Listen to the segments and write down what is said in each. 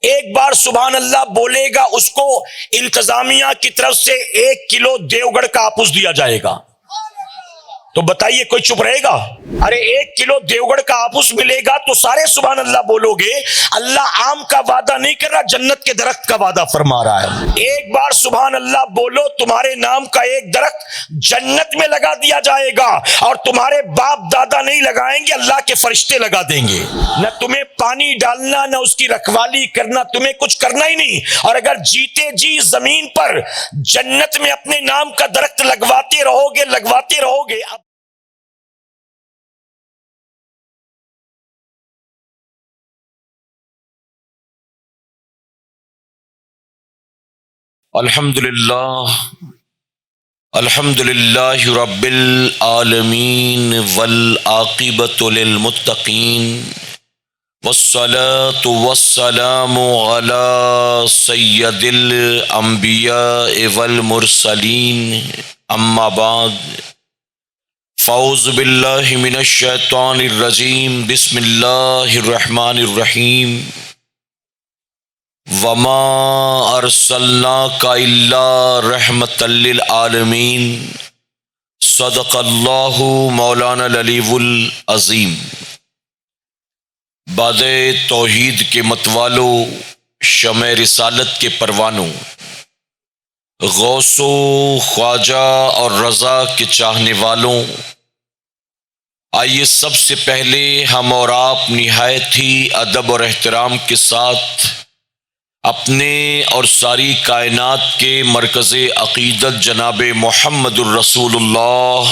ایک بار سبحان اللہ بولے گا اس کو انتظامیہ کی طرف سے 1 کلو دیوگڑھ کا آپوس دیا جائے گا۔ تو بتائیے کوئی چپ رہے گا؟ ارے 1 کلو دیوگڑھ کا آپوس ملے گا تو سارے سبحان اللہ بولو گے۔ اللہ آم کا وعدہ نہیں کر رہا، جنت کے درخت کا وعدہ فرما رہا ہے۔ ایک بار سبحان اللہ بولو، تمہارے نام کا ایک درخت جنت میں لگا دیا جائے گا، اور تمہارے باپ دادا نہیں لگائیں گے، اللہ کے فرشتے لگا دیں گے۔ نہ تمہیں پانی ڈالنا، نہ اس کی رکھوالی کرنا، تمہیں کچھ کرنا ہی نہیں۔ اور اگر جیتے جی زمین پر جنت میں اپنے نام کا درخت لگواتے رہو گے۔ الحمد للہ رب العالمین والعاقبۃ للمتقین والصلاة والسلام علی سید الانبیاء والمرسلین، اما بعد فاعوذ باللہ من الشیطان الرجیم، بسم اللہ الرحمن الرحیم۔ وما ارسلناک الا رحمۃ للعالمین، صدق اللہ مولانا العلی العظیم۔ باد توحید کے متوالو، شمع رسالت کے پروانوں، غوث و خواجہ اور رضا کے چاہنے والوں، آئیے سب سے پہلے ہم اور آپ نہایت ہی ادب اور احترام کے ساتھ اپنے اور ساری کائنات کے مرکز عقیدت جناب محمد الرسول اللہ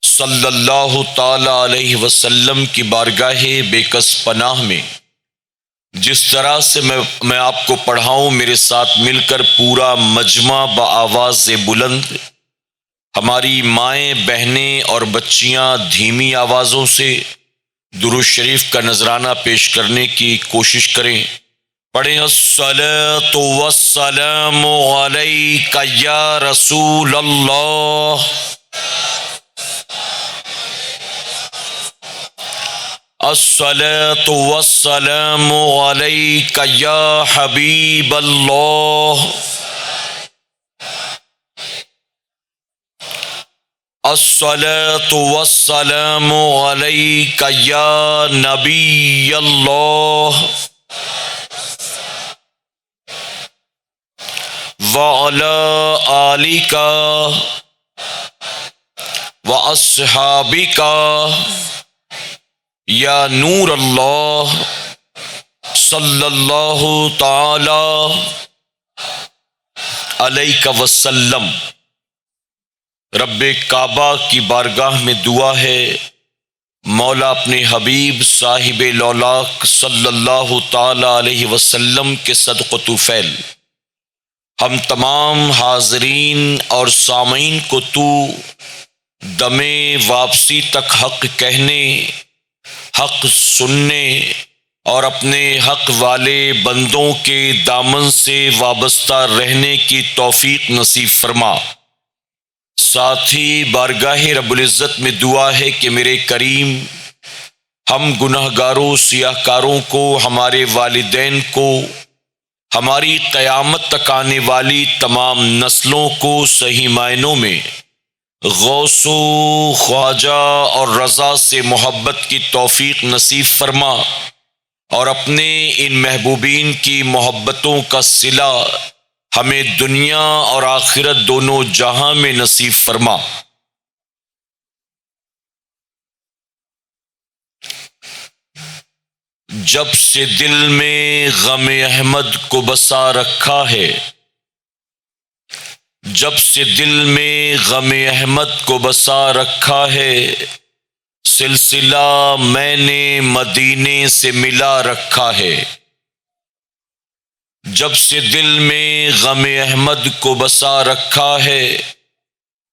صلی اللہ تعالی علیہ وسلم کی بارگاہ بے کس پناہ میں جس طرح سے میں آپ کو پڑھاؤں، میرے ساتھ مل کر پورا مجمع بآواز بلند، ہماری مائیں، بہنیں اور بچیاں دھیمی آوازوں سے درود شریف کا نذرانہ پیش کرنے کی کوشش کریں۔ پڑھیں الصلاۃ والسلام علیک یا رسول اللہ، الصلاۃ والسلام علیک یا حبیب اللہ، الصلاۃ والسلام علیک یا نبی اللہ، وعلی آلک واصحابک یا نور اللہ، صلی اللہ تعالی علیہ وسلم۔ رب کعبہ کی بارگاہ میں دعا ہے، مولا اپنے حبیب صاحب لولاک صلی اللہ تعالی علیہ وسلم کے صدقہ طفیل ہم تمام حاضرین اور سامعین کو تو دم واپسی تک حق کہنے، حق سننے اور اپنے حق والے بندوں کے دامن سے وابستہ رہنے کی توفیق نصیب فرما۔ ساتھ ہی بارگاہ رب العزت میں دعا ہے کہ میرے کریم ہم گنہگاروں، سیاہ کاروں کو، ہمارے والدین کو، ہماری قیامت تک آنے والی تمام نسلوں کو صحیح معنوں میں غوث و خواجہ اور رضا سے محبت کی توفیق نصیب فرما، اور اپنے ان محبوبین کی محبتوں کا صلہ ہمیں دنیا اور آخرت دونوں جہاں میں نصیب فرما۔ جب سے دل میں غم احمد کو بسا رکھا ہے، جب سے دل میں غم احمد کو بسا رکھا ہے، سلسلہ میں نے مدینے سے ملا رکھا ہے۔ جب سے دل میں غم احمد کو بسا رکھا ہے،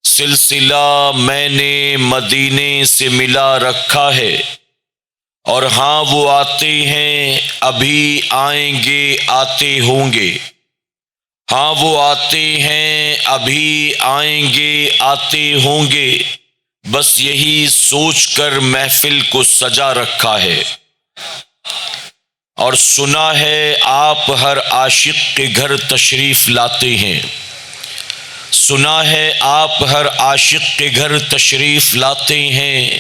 سلسلہ میں نے مدینے سے ملا رکھا ہے، اور ہاں وہ آتے ہیں ابھی آئیں گے آتے ہوں گے، ہاں وہ آتے ہیں ابھی آئیں گے آتے ہوں گے، بس یہی سوچ کر محفل کو سجا رکھا ہے۔ اور سنا ہے آپ ہر عاشق کے گھر تشریف لاتے ہیں، سنا ہے آپ ہر عاشق کے گھر تشریف لاتے ہیں،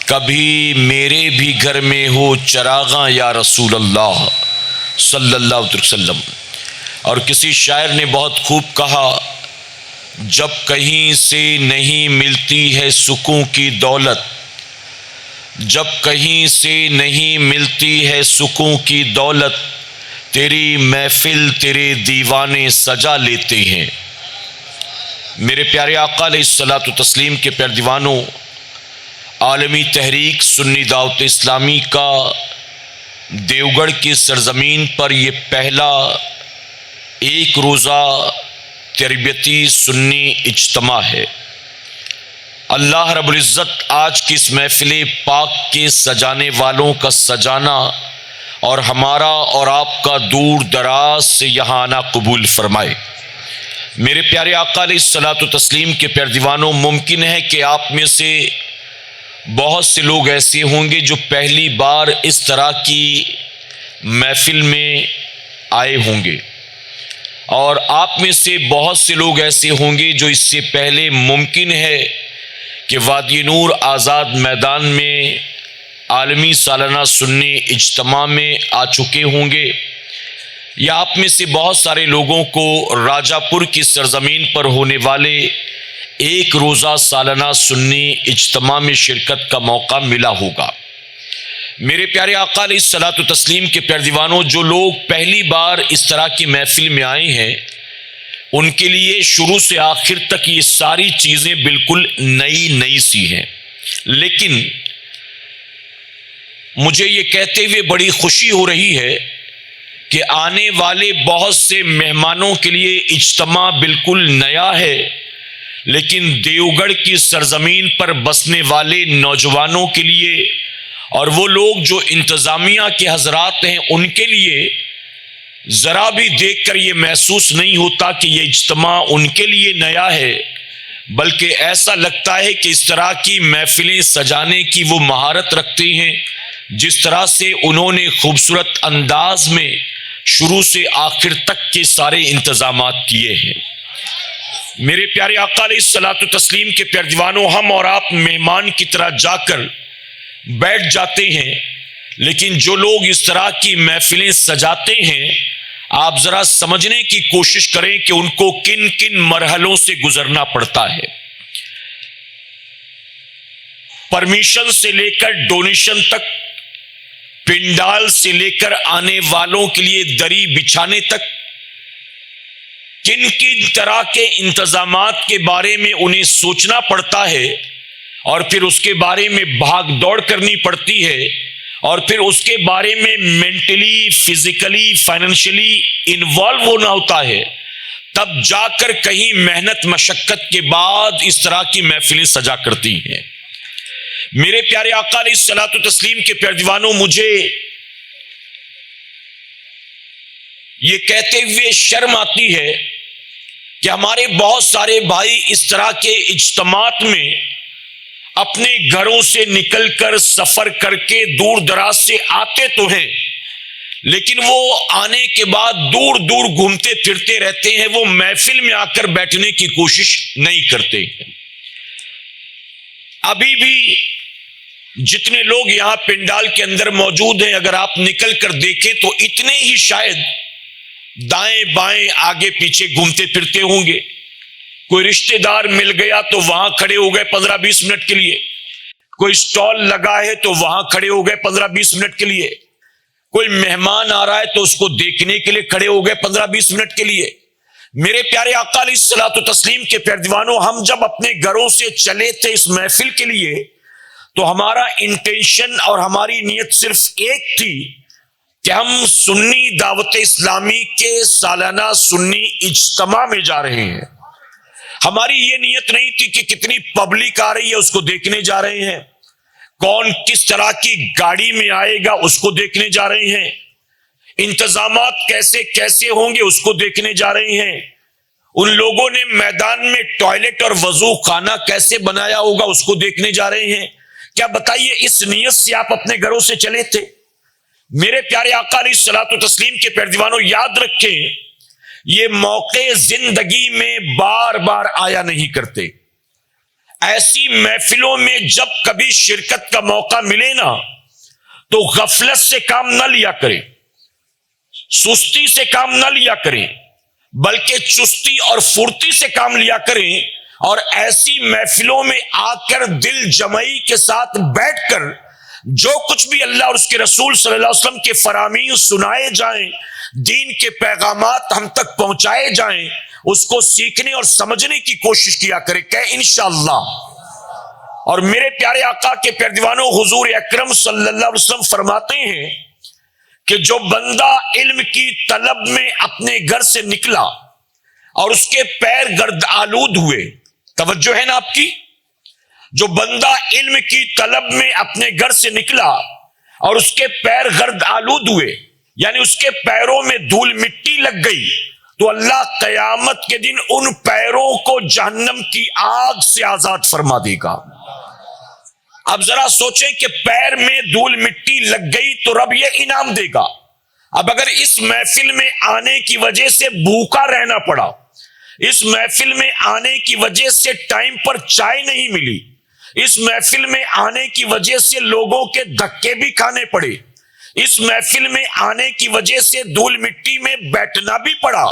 کبھی میرے بھی گھر میں ہو چراغاں یا رسول اللہ صلی اللہ علیہ وسلم۔ اور کسی شاعر نے بہت خوب کہا، جب کہیں سے نہیں ملتی ہے سکون کی دولت، جب کہیں سے نہیں ملتی ہے سکون کی دولت، تیری محفل تیرے دیوانے سجا لیتے ہیں۔ میرے پیارے آقا علیہ الصلاۃ والتسلیم کے پیارے دیوانوں، عالمی تحریک سنی دعوت اسلامی کا دیوگڑھ کی سرزمین پر یہ پہلا ایک روزہ تربیتی سنی اجتماع ہے۔ اللہ رب العزت آج کی اس محفل پاک کے سجانے والوں کا سجانا اور ہمارا اور آپ کا دور دراز سے یہاں آنا قبول فرمائے۔ میرے پیارے آقا علیہ الصلاۃ والتسلیم کے پیارے دیوانوں، ممکن ہے کہ آپ میں سے بہت سے لوگ ایسے ہوں گے جو پہلی بار اس طرح کی محفل میں آئے ہوں گے، اور آپ میں سے بہت سے لوگ ایسے ہوں گے جو اس سے پہلے ممکن ہے کہ وادی نور آزاد میدان میں عالمی سالانہ سنی اجتماع میں آ چکے ہوں گے، یا آپ میں سے بہت سارے لوگوں کو راجہ پور کی سرزمین پر ہونے والے ایک روزہ سالانہ سنی اجتماع میں شرکت کا موقع ملا ہوگا۔ میرے پیارے آقا علیہ الصلاۃ والتسلیم کے پیارے دیوانوں، جو لوگ پہلی بار اس طرح کی محفل میں آئے ہیں، ان کے لیے شروع سے آخر تک یہ ساری چیزیں بالکل نئی سی ہیں، لیکن مجھے یہ کہتے ہوئے بڑی خوشی ہو رہی ہے کہ آنے والے بہت سے مہمانوں کے لیے اجتماع بالکل نیا ہے، لیکن دیوگڑھ کی سرزمین پر بسنے والے نوجوانوں کے لیے اور وہ لوگ جو انتظامیہ کے حضرات ہیں ان کے لیے ذرا بھی دیکھ کر یہ محسوس نہیں ہوتا کہ یہ اجتماع ان کے لیے نیا ہے، بلکہ ایسا لگتا ہے کہ اس طرح کی محفلیں سجانے کی وہ مہارت رکھتے ہیں جس طرح سے انہوں نے خوبصورت انداز میں شروع سے آخر تک کے سارے انتظامات کیے ہیں۔ میرے پیارے آقا علیہ الصلاۃ والتسلیم کے پیارے دیوانوں، ہم اور آپ مہمان کی طرح جا کر بیٹھ جاتے ہیں، لیکن جو لوگ اس طرح کی محفلیں سجاتے ہیں، آپ ذرا سمجھنے کی کوشش کریں کہ ان کو کن کن مرحلوں سے گزرنا پڑتا ہے۔ پرمیشن سے لے کر ڈونیشن تک، پنڈال سے لے کر آنے والوں کے لیے دری بچھانے تک، کن کن طرح کے انتظامات کے بارے میں انہیں سوچنا پڑتا ہے، اور پھر اس کے بارے میں بھاگ دوڑ کرنی پڑتی ہے، اور پھر اس کے بارے میں مینٹلی، فزیکلی، فائنینشلی انوالو ہونا ہوتا ہے، تب جا کر کہیں محنت مشقت کے بعد اس طرح کی محفلیں سجا کرتی ہیں۔ میرے پیارے آقا علیہ الصلاۃ والتسلیم کے پیارے دیوانوں، مجھے یہ کہتے ہوئے شرم آتی ہے کہ ہمارے بہت سارے بھائی اس طرح کے اجتماعات میں اپنے گھروں سے نکل کر سفر کر کے دور دراز سے آتے تو ہیں، لیکن وہ آنے کے بعد دور دور گھومتے پھرتے رہتے ہیں، وہ محفل میں آ کر بیٹھنے کی کوشش نہیں کرتے۔ ابھی بھی جتنے لوگ یہاں پنڈال کے اندر موجود ہیں، اگر آپ نکل کر دیکھیں تو اتنے ہی شاید دائیں بائیں آگے پیچھے گھومتے پھرتے ہوں گے۔ کوئی رشتہ دار مل گیا تو وہاں کھڑے ہو گئے 15-20 منٹ کے لیے، کوئی سٹال لگا ہے تو وہاں کھڑے ہو گئے 15-20 منٹ کے لیے، کوئی مہمان آ رہا ہے تو اس کو دیکھنے کے لیے کھڑے ہو گئے 15-20 منٹ کے لیے۔ میرے پیارے آقا علیہ الصلوۃ والتسلیم کے پیارے دیوانوں، ہم جب اپنے گھروں سے چلے تھے اس محفل کے لیے تو ہمارا انٹینشن اور ہماری نیت صرف ایک تھی کہ ہم سنی دعوت اسلامی کے سالانہ سنی اجتماع میں جا رہے ہیں۔ ہماری یہ نیت نہیں تھی کہ کتنی پبلک آ رہی ہے اس کو دیکھنے جا رہے ہیں، کون کس طرح کی گاڑی میں آئے گا اس کو دیکھنے جا رہے ہیں، انتظامات کیسے کیسے ہوں گے اس کو دیکھنے جا رہے ہیں، ان لوگوں نے میدان میں ٹوائلٹ اور وضو خانہ کیسے بنایا ہوگا اس کو دیکھنے جا رہے ہیں۔ کیا بتائیے اس نیت سے آپ اپنے گھروں سے چلے تھے؟ میرے پیارے آقا علیہ الصلوۃ والتسلیم کے پیروانوں، یاد رکھیں یہ موقع زندگی میں بار بار آیا نہیں کرتے۔ ایسی محفلوں میں جب کبھی شرکت کا موقع ملے نا تو غفلت سے کام نہ لیا کریں، سستی سے کام نہ لیا کریں، بلکہ چستی اور پھرتی سے کام لیا کریں، اور ایسی محفلوں میں آ کر دل جمعی کے ساتھ بیٹھ کر جو کچھ بھی اللہ اور اس کے رسول صلی اللہ علیہ وسلم کے فرامین سنائے جائیں، دین کے پیغامات ہم تک پہنچائے جائیں، اس کو سیکھنے اور سمجھنے کی کوشش کیا کرے کہ انشاءاللہ۔ اور میرے پیارے آقا کے پیروانوں، حضور اکرم صلی اللہ علیہ وسلم فرماتے ہیں کہ جو بندہ علم کی طلب میں اپنے گھر سے نکلا اور اس کے پیر گرد آلود ہوئے، توجہ ہے نا آپ کی، جو بندہ علم کی طلب میں اپنے گھر سے نکلا اور اس کے پیر گرد آلود ہوئے، یعنی اس کے پیروں میں دھول مٹی لگ گئی، تو اللہ قیامت کے دن ان پیروں کو جہنم کی آگ سے آزاد فرما دے گا۔ اب ذرا سوچیں کہ پیر میں دھول مٹی لگ گئی تو رب یہ انعام دے گا۔ اب اگر اس محفل میں آنے کی وجہ سے بھوکا رہنا پڑا، اس محفل میں آنے کی وجہ سے ٹائم پر چائے نہیں ملی، اس محفل میں آنے کی وجہ سے لوگوں کے دھکے بھی کھانے پڑے، اس محفل میں آنے کی وجہ سے دھول مٹی میں بیٹھنا بھی پڑا،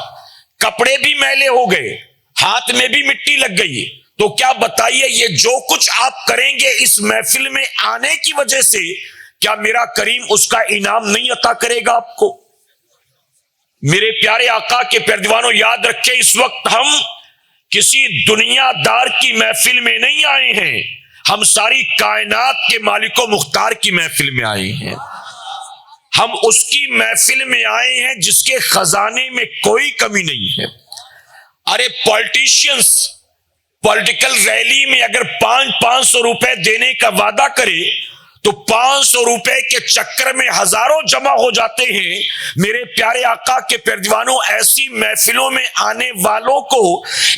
کپڑے بھی میلے ہو گئے، ہاتھ میں بھی مٹی لگ گئی، تو کیا بتائیے یہ جو کچھ آپ کریں گے اس محفل میں آنے کی وجہ سے، کیا میرا کریم اس کا انعام نہیں عطا کرے گا آپ کو؟ میرے پیارے آقا کے پیروانوں، یاد رکھیں اس وقت ہم کسی دنیا دار کی محفل میں نہیں آئے ہیں، ہم ساری کائنات کے مالک و مختار کی محفل میں آئے ہیں، ہم اس کی محفل میں آئے ہیں جس کے خزانے میں کوئی کمی نہیں ہے۔ ارے پولیٹیشینز پولیٹیکل ریلی میں اگر 500 روپے دینے کا وعدہ کرے تو 500 روپے کے چکر میں ہزاروں جمع ہو جاتے ہیں۔ میرے پیارے آقا کے پیروانوں، ایسی محفلوں میں آنے والوں کو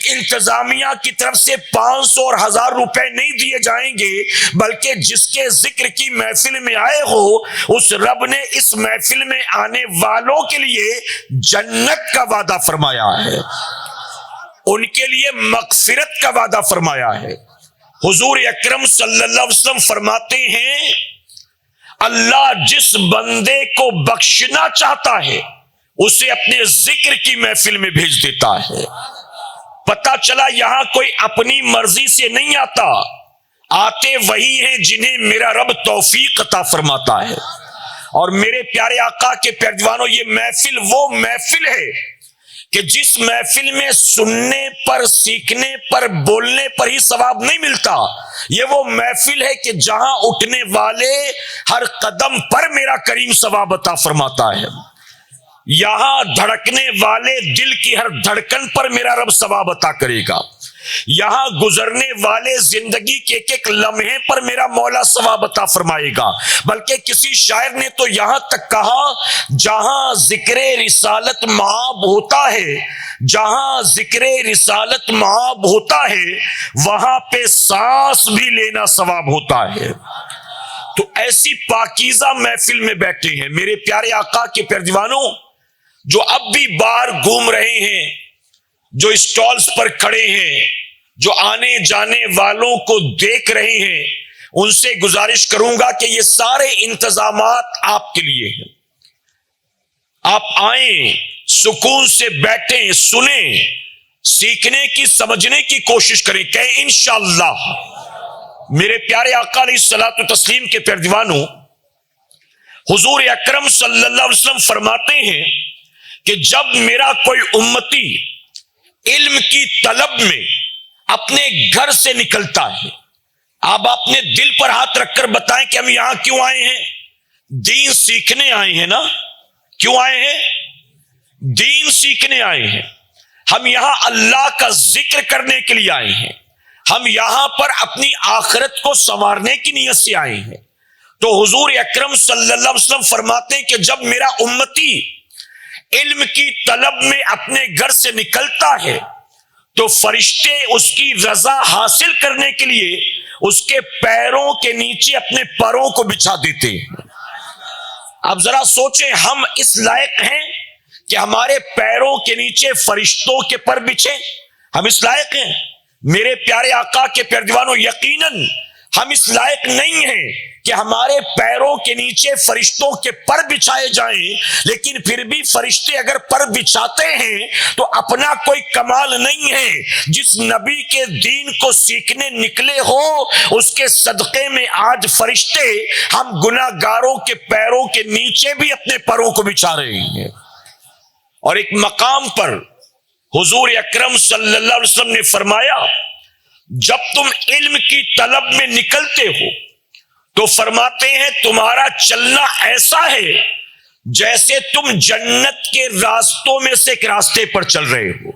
انتظامیہ کی طرف سے 500 اور 1000 روپے نہیں دیے جائیں گے، بلکہ جس کے ذکر کی محفل میں آئے ہو اس رب نے اس محفل میں آنے والوں کے لیے جنت کا وعدہ فرمایا ہے، ان کے لیے مغفرت کا وعدہ فرمایا ہے۔ حضور اکرم صلی اللہ علیہ وسلم فرماتے ہیں اللہ جس بندے کو بخشنا چاہتا ہے اسے اپنے ذکر کی محفل میں بھیج دیتا ہے۔ پتہ چلا یہاں کوئی اپنی مرضی سے نہیں آتا، آتے وہی ہیں جنہیں میرا رب توفیق عطا فرماتا ہے۔ اور میرے پیارے آقا کے پیروانوں، یہ محفل وہ محفل ہے کہ جس محفل میں سننے پر، سیکھنے پر، بولنے پر ہی ثواب نہیں ملتا، یہ وہ محفل ہے کہ جہاں اٹھنے والے ہر قدم پر میرا کریم ثواب عطا فرماتا ہے، یہاں دھڑکنے والے دل کی ہر دھڑکن پر میرا رب ثواب عطا کرے گا، یہاں گزرنے والے زندگی کے ایک ایک لمحے پر میرا مولا ثواب عطا فرمائے گا۔ بلکہ کسی شاعر نے تو یہاں تک کہا جہاں ذکر رسالت مآب ہوتا ہے، جہاں ذکر رسالت مآب ہوتا ہے وہاں پہ سانس بھی لینا ثواب ہوتا ہے۔ تو ایسی پاکیزہ محفل میں بیٹھے ہیں میرے پیارے آقا کے پیروانوں، جو اب بھی باہر گھوم رہے ہیں، جو اسٹالز پر کھڑے ہیں، جو آنے جانے والوں کو دیکھ رہے ہیں، ان سے گزارش کروں گا کہ یہ سارے انتظامات آپ کے لیے ہیں۔ آپ آئیں، سکون سے بیٹھیں، سنیں، سیکھنے کی، سمجھنے کی کوشش کریں کہ انشاءاللہ۔ میرے پیارے آقا علیہ الصلوۃ والتسلیم کے پیروانوں، حضور اکرم صلی اللہ علیہ وسلم فرماتے ہیں کہ جب میرا کوئی امتی علم کی طلب میں اپنے گھر سے نکلتا ہے، آپ اپنے دل پر ہاتھ رکھ کر بتائیں کہ ہم یہاں کیوں آئے ہیں؟ دین سیکھنے آئے ہیں نا؟ کیوں آئے ہیں؟ دین سیکھنے آئے ہیں۔ ہم یہاں اللہ کا ذکر کرنے کے لیے آئے ہیں، ہم یہاں پر اپنی آخرت کو سنوارنے کی نیت سے آئے ہیں۔ تو حضور اکرم صلی اللہ علیہ وسلم فرماتے ہیں کہ جب میرا امتی علم کی طلب میں اپنے گھر سے نکلتا ہے تو فرشتے اس کی رضا حاصل کرنے کے لیے اس کے پیروں کے نیچے اپنے پروں کو بچھا دیتے ہیں۔ اب ذرا سوچیں، ہم اس لائق ہیں کہ ہمارے پیروں کے نیچے فرشتوں کے پر بچھے؟ ہم اس لائق ہیں؟ میرے پیارے آقا کے پیارے دیوانوں، یقیناً ہم اس لائق نہیں ہیں کہ ہمارے پیروں کے نیچے فرشتوں کے پر بچھائے جائیں، لیکن پھر بھی فرشتے اگر پر بچھاتے ہیں تو اپنا کوئی کمال نہیں ہے۔ جس نبی کے دین کو سیکھنے نکلے ہو اس کے صدقے میں آج فرشتے ہم گناہ گاروں کے پیروں کے نیچے بھی اپنے پروں کو بچھا رہے ہیں۔ اور ایک مقام پر حضور اکرم صلی اللہ علیہ وسلم نے فرمایا، جب تم علم کی طلب میں نکلتے ہو تو فرماتے ہیں تمہارا چلنا ایسا ہے جیسے تم جنت کے راستوں میں سے ایک راستے پر چل رہے ہو۔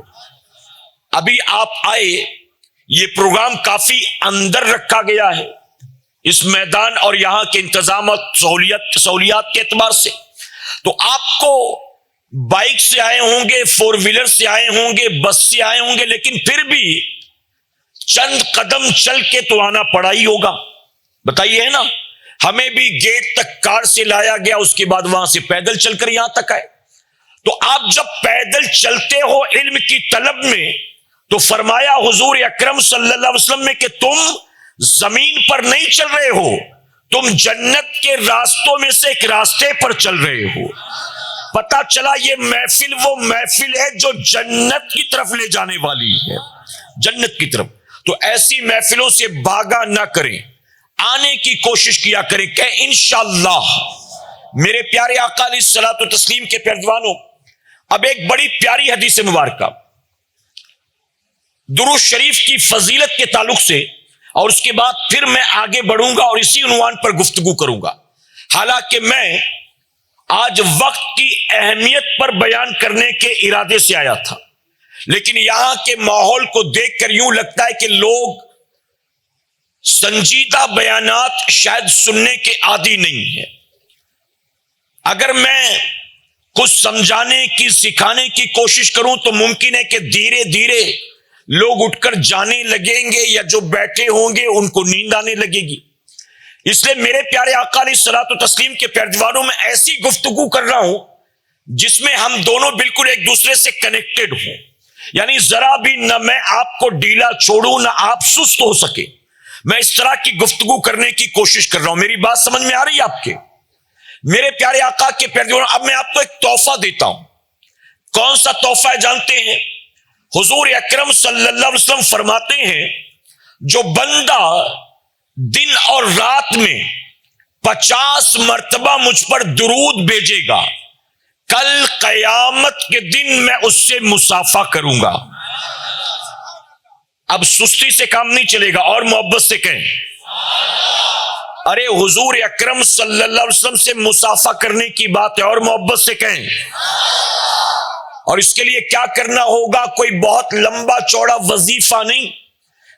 ابھی آپ آئے، یہ پروگرام کافی اندر رکھا گیا ہے اس میدان اور یہاں کے انتظامات سہولیات کے اعتبار سے، تو آپ کو بائک سے آئے ہوں گے، فور ویلر سے آئے ہوں گے، بس سے آئے ہوں گے، لیکن پھر بھی چند قدم چل کے تو آنا پڑا ہی ہوگا۔ بتائیے، ہے نا؟ ہمیں بھی گیٹ تک کار سے لایا گیا، اس کے بعد وہاں سے پیدل چل کر یہاں تک آئے۔ تو آپ جب پیدل چلتے ہو علم کی طلب میں تو فرمایا حضور اکرم صلی اللہ علیہ وسلم نے کہ تم زمین پر نہیں چل رہے ہو، تم جنت کے راستوں میں سے ایک راستے پر چل رہے ہو۔ پتا چلا یہ محفل وہ محفل ہے جو جنت کی طرف لے جانے والی ہے، جنت کی طرف۔ تو ایسی محفلوں سے بھاگا نہ کریں، آنے کی کوشش کیا کریں کہ انشاءاللہ۔ میرے پیارے آقا علیہ الصلوۃ والتسلیم کے پیروانوں، اب ایک بڑی پیاری حدیث مبارکہ درود شریف کی فضیلت کے تعلق سے، اور اس کے بعد پھر میں آگے بڑھوں گا اور اسی عنوان پر گفتگو کروں گا۔ حالانکہ میں آج وقت کی اہمیت پر بیان کرنے کے ارادے سے آیا تھا، لیکن یہاں کے ماحول کو دیکھ کر یوں لگتا ہے کہ لوگ سنجیدہ بیانات شاید سننے کے عادی نہیں ہیں۔ اگر میں کچھ سمجھانے کی، سکھانے کی کوشش کروں تو ممکن ہے کہ دھیرے دھیرے لوگ اٹھ کر جانے لگیں گے، یا جو بیٹھے ہوں گے ان کو نیند آنے لگے گی۔ اس لیے میرے پیارے آقا علیہ الصلوۃ والتسلیم کے پیارے دیوانوں میں ایسی گفتگو کر رہا ہوں جس میں ہم دونوں بالکل ایک دوسرے سے کنیکٹڈ ہوں، یعنی ذرا بھی نہ میں آپ کو ڈھیلا چھوڑوں نہ آپ سست ہو سکے۔ میں اس طرح کی گفتگو کرنے کی کوشش کر رہا ہوں۔ میری بات سمجھ میں آ رہی ہے آپ کے؟ میرے پیارے آقا کے پیارے دیوانوں، اب میں آپ کو ایک تحفہ دیتا ہوں۔ کون سا تحفہ ہے جانتے ہیں؟ حضور اکرم صلی اللہ علیہ وسلم فرماتے ہیں جو بندہ دن اور رات میں 50 مرتبہ مجھ پر درود بھیجے گا، کل قیامت کے دن میں اس سے مصافحہ کروں گا۔ اب سستی سے کام نہیں چلے گا، اور محبت سے کہیں، ارے حضور اکرم صلی اللہ علیہ وسلم سے مصافحہ کرنے کی بات ہے، اور محبت سے کہیں۔ اور اس کے لیے کیا کرنا ہوگا؟ کوئی بہت لمبا چوڑا وظیفہ نہیں،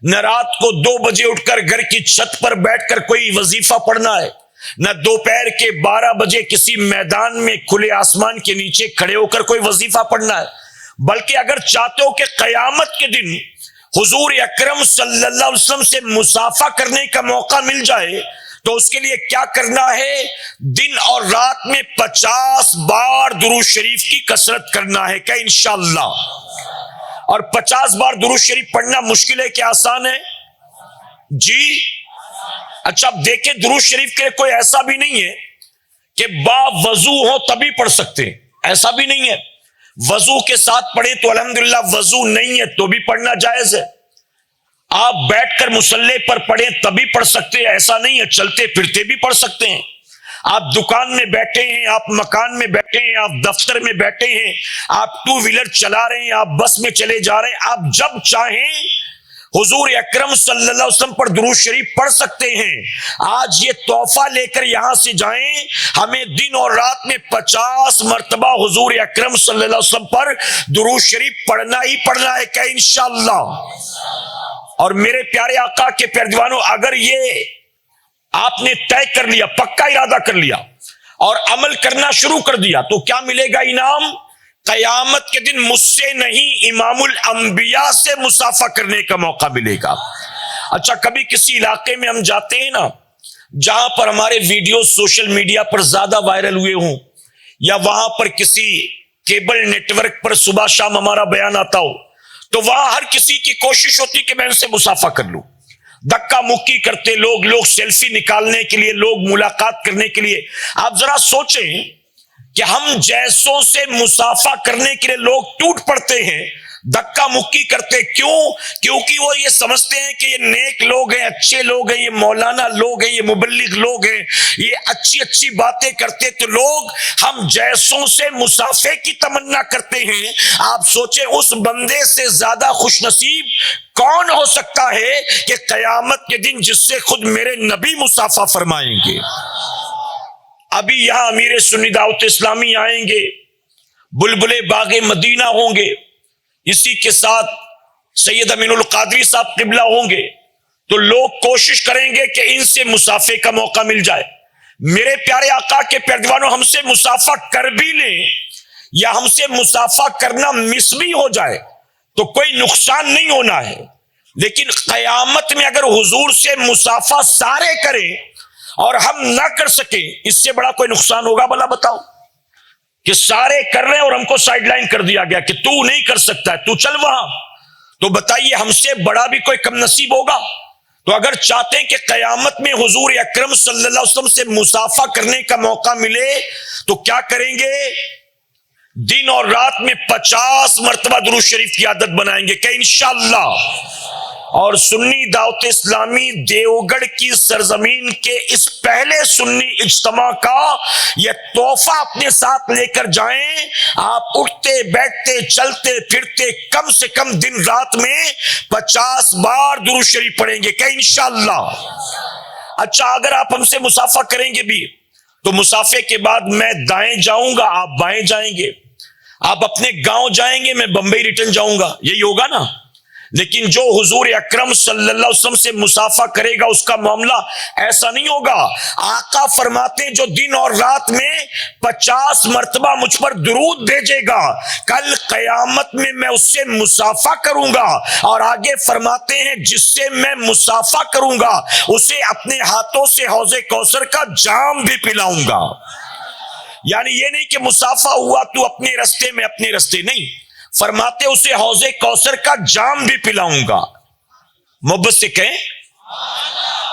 نہ رات کو 2 بجے اٹھ کر گھر کی چھت پر بیٹھ کر کوئی وظیفہ پڑھنا ہے، نہ دوپہر کے 12 بجے کسی میدان میں کھلے آسمان کے نیچے کھڑے ہو کر کوئی وظیفہ پڑھنا ہے، بلکہ اگر چاہتے ہو کہ قیامت کے دن حضور اکرم صلی اللہ علیہ وسلم سے مصافحہ کرنے کا موقع مل جائے تو اس کے لیے کیا کرنا ہے؟ دن اور رات میں 50 بار درود شریف کی کثرت کرنا ہے کہ انشاءاللہ۔ اور 50 بار درود شریف پڑھنا مشکل ہے کہ آسان ہے؟ جی اچھا، اب دیکھیں درود شریف کے کوئی ایسا بھی نہیں ہے کہ با وضو ہو تبھی پڑھ سکتے ہیں، ایسا بھی نہیں ہے۔ وضو کے ساتھ پڑھیں تو الحمدللہ، وضو نہیں ہے تو بھی پڑھنا جائز ہے۔ آپ بیٹھ کر مصلی پر پڑھیں تبھی پڑھ سکتے ہیں، ایسا نہیں ہے، چلتے پھرتے بھی پڑھ سکتے ہیں۔ آپ دکان میں بیٹھے ہیں، آپ مکان میں بیٹھے ہیں، آپ دفتر میں بیٹھے ہیں، آپ 2 ویلر چلا رہے ہیں، آپ بس میں چلے جا رہے ہیں، آپ جب چاہیں حضور اکرم صلی اللہ علیہ وسلم پر درود شریف پڑھ سکتے ہیں۔ آج یہ تحفہ لے کر یہاں سے جائیں، ہمیں دن اور رات میں 50 مرتبہ حضور اکرم صلی اللہ علیہ وسلم پر درود شریف پڑھنا ہی پڑھنا ہے کہ انشاءاللہ۔ اور میرے پیارے آقا کے پیارے دیوانوں، اگر یہ آپ نے طے کر لیا، پکا ارادہ کر لیا اور عمل کرنا شروع کر دیا تو کیا ملے گا انعام؟ قیامت کے دن مجھ سے نہیں، امام الانبیاء سے مصافحہ کرنے کا موقع ملے گا۔ اچھا، کبھی کسی علاقے میں ہم جاتے ہیں نا، جہاں پر ہمارے ویڈیو سوشل میڈیا پر زیادہ وائرل ہوئے ہوں یا وہاں پر کسی کیبل نیٹ ورک پر صبح شام ہمارا بیان آتا ہو تو وہاں ہر کسی کی کوشش ہوتی کہ میں ان سے مصافحہ کر لوں. دکا مکی کرتے لوگ سیلفی نکالنے کے لیے, لوگ ملاقات کرنے کے لیے. آپ ذرا سوچیں کہ ہم جیسوں سے مصافحہ کرنے کے لیے لوگ ٹوٹ پڑتے ہیں, دکا مکی کرتے. کیونکہ وہ یہ سمجھتے ہیں کہ یہ نیک لوگ ہیں, اچھے لوگ ہیں, یہ مولانا لوگ ہیں, یہ مبلغ لوگ ہیں, یہ اچھی باتیں کرتے. تو لوگ ہم جیسوں سے مصافحے کی تمنا کرتے ہیں. آپ سوچیں اس بندے سے زیادہ خوش نصیب کون ہو سکتا ہے کہ قیامت کے دن جس سے خود میرے نبی مصافحہ فرمائیں گے. ابھی یہاں امیر سنی دعوت اسلامی آئیں گے, بلبلے باغ مدینہ ہوں گے, اسی کے ساتھ سید امین القادری صاحب قبلہ ہوں گے. تو لوگ کوشش کریں گے کہ ان سے مصافحے کا موقع مل جائے. میرے پیارے آقا کے پیروانوں, ہم سے مصافحہ کر بھی لیں یا ہم سے مصافحہ کرنا مس بھی ہو جائے تو کوئی نقصان نہیں ہونا ہے. لیکن قیامت میں اگر حضور سے مصافحہ سارے کریں اور ہم نہ کر سکیں, اس سے بڑا کوئی نقصان ہوگا بھلا بتاؤ؟ کہ سارے کر رہے ہیں اور ہم کو سائیڈ لائن کر دیا گیا کہ تو نہیں کر سکتا ہے, تو چل وہاں. تو بتائیے ہم سے بڑا بھی کوئی کم نصیب ہوگا؟ تو اگر چاہتے ہیں کہ قیامت میں حضور اکرم صلی اللہ علیہ وسلم سے مصافحہ کرنے کا موقع ملے تو کیا کریں گے؟ دن اور رات میں 50 مرتبہ درود شریف کی عادت بنائیں گے کہ انشاءاللہ. اور سنی دعوت اسلامی دیوگڑھ کی سرزمین کے اس پہلے سنی اجتماع کا یہ تحفہ اپنے ساتھ لے کر جائیں. آپ اٹھتے بیٹھتے چلتے پھرتے کم سے کم دن رات میں 50 بار درود شریف پڑھیں گے کہ انشاءاللہ. اچھا, اگر آپ ہم سے مصافحہ کریں گے بھی تو مصافحے کے بعد میں دائیں جاؤں گا, آپ بائیں جائیں گے, آپ اپنے گاؤں جائیں گے, میں بمبئی ریٹرن جاؤں گا, یہی ہوگا نا. لیکن جو حضور اکرم صلی اللہ علیہ وسلم سے مصافحہ کرے گا اس کا معاملہ ایسا نہیں ہوگا. آقا فرماتے ہیں جو دن اور رات میں 50 مرتبہ مجھ پر درود بھیجے گا کل قیامت میں اس سے مصافحہ کروں گا. اور آگے فرماتے ہیں جس سے میں مصافحہ کروں گا اسے اپنے ہاتھوں سے حوض کوثر کا جام بھی پلاؤں گا. یعنی یہ نہیں کہ مصافحہ ہوا تو اپنے رستے نہیں, فرماتے اسے حوض کوثر کا جام بھی پلاؤں گا. محبت سے کہیں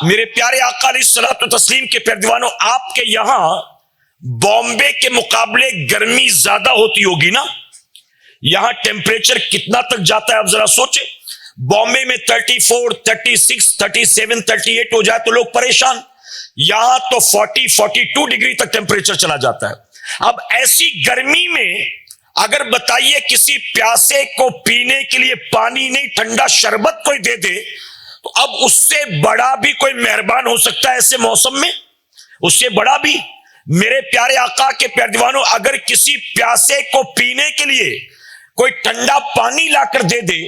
میرے پیارے آقا علیہ الصلوۃ والتسلیم کے پیروانوں, آپ کے یہاں بامبے کے مقابلے گرمی زیادہ ہوتی ہوگی نا. یہاں ٹیمپریچر کتنا تک جاتا ہے آپ ذرا سوچیں. بامبے میں 34, 36, 37, 38 ہو جائے تو لوگ پریشان. یہاں تو 40-42 ڈگری تک ٹیمپریچر چلا جاتا ہے. اب ایسی گرمی میں اگر بتائیے کسی پیاسے کو پینے کے لیے پانی نہیں ٹھنڈا شربت کوئی دے دے تو اب اس سے بڑا بھی کوئی مہربان ہو سکتا ہے ایسے موسم میں؟ اس سے بڑا بھی. میرے پیارے آقا کے پیروانوں, اگر کسی پیاسے کو پینے کے لیے کوئی ٹھنڈا پانی لا کر دے دے,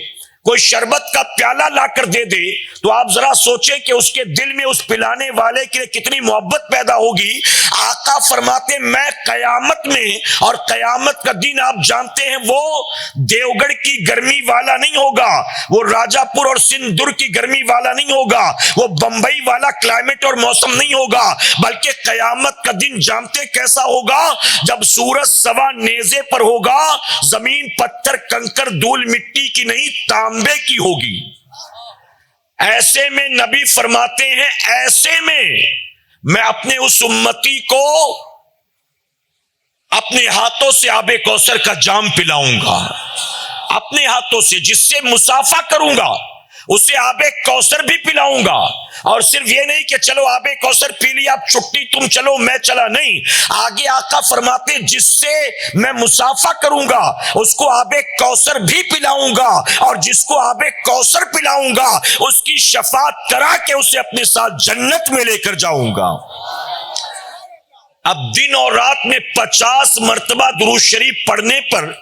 کوئی شربت کا پیالہ لا کر دے دے تو آپ ذرا سوچیں کہ اس کے دل میں اس پلانے والے کے لیے کتنی محبت پیدا ہوگی. آقا فرماتے میں قیامت میں, اور قیامت کا دن آپ جانتے ہیں وہ دیوگڑھ کی گرمی والا نہیں ہوگا, وہ راجہ پور اور سندھ کی گرمی والا نہیں ہوگا, وہ بمبئی والا کلائمیٹ اور موسم نہیں ہوگا, بلکہ قیامت کا دن جانتے کیسا ہوگا؟ جب سورج سوا نیزے پر ہوگا, زمین پتھر کنکر دھول مٹی کی نہیں تانبے کی ہوگی. ایسے میں نبی فرماتے ہیں ایسے میں اپنے اس امتی کو اپنے ہاتھوں سے آب کوثر کا جام پلاؤں گا, اپنے ہاتھوں سے. جس سے مصافحہ کروں گا اسے آب کوثر بھی پلاؤں گا. اور صرف یہ نہیں کہ چلو آب کوثر پی لیا اب چھٹی, تم چلو میں چلا, نہیں. آگے آقا فرماتے جس سے میں مصافحہ کروں گا اس کو آب کوثر بھی پلاؤں گا, اور جس کو آب کوثر پلاؤں گا اس کی شفاعت کرا کے اسے اپنے ساتھ جنت میں لے کر جاؤں گا. اب دن اور رات میں 50 مرتبہ درود شریف پڑھنے پر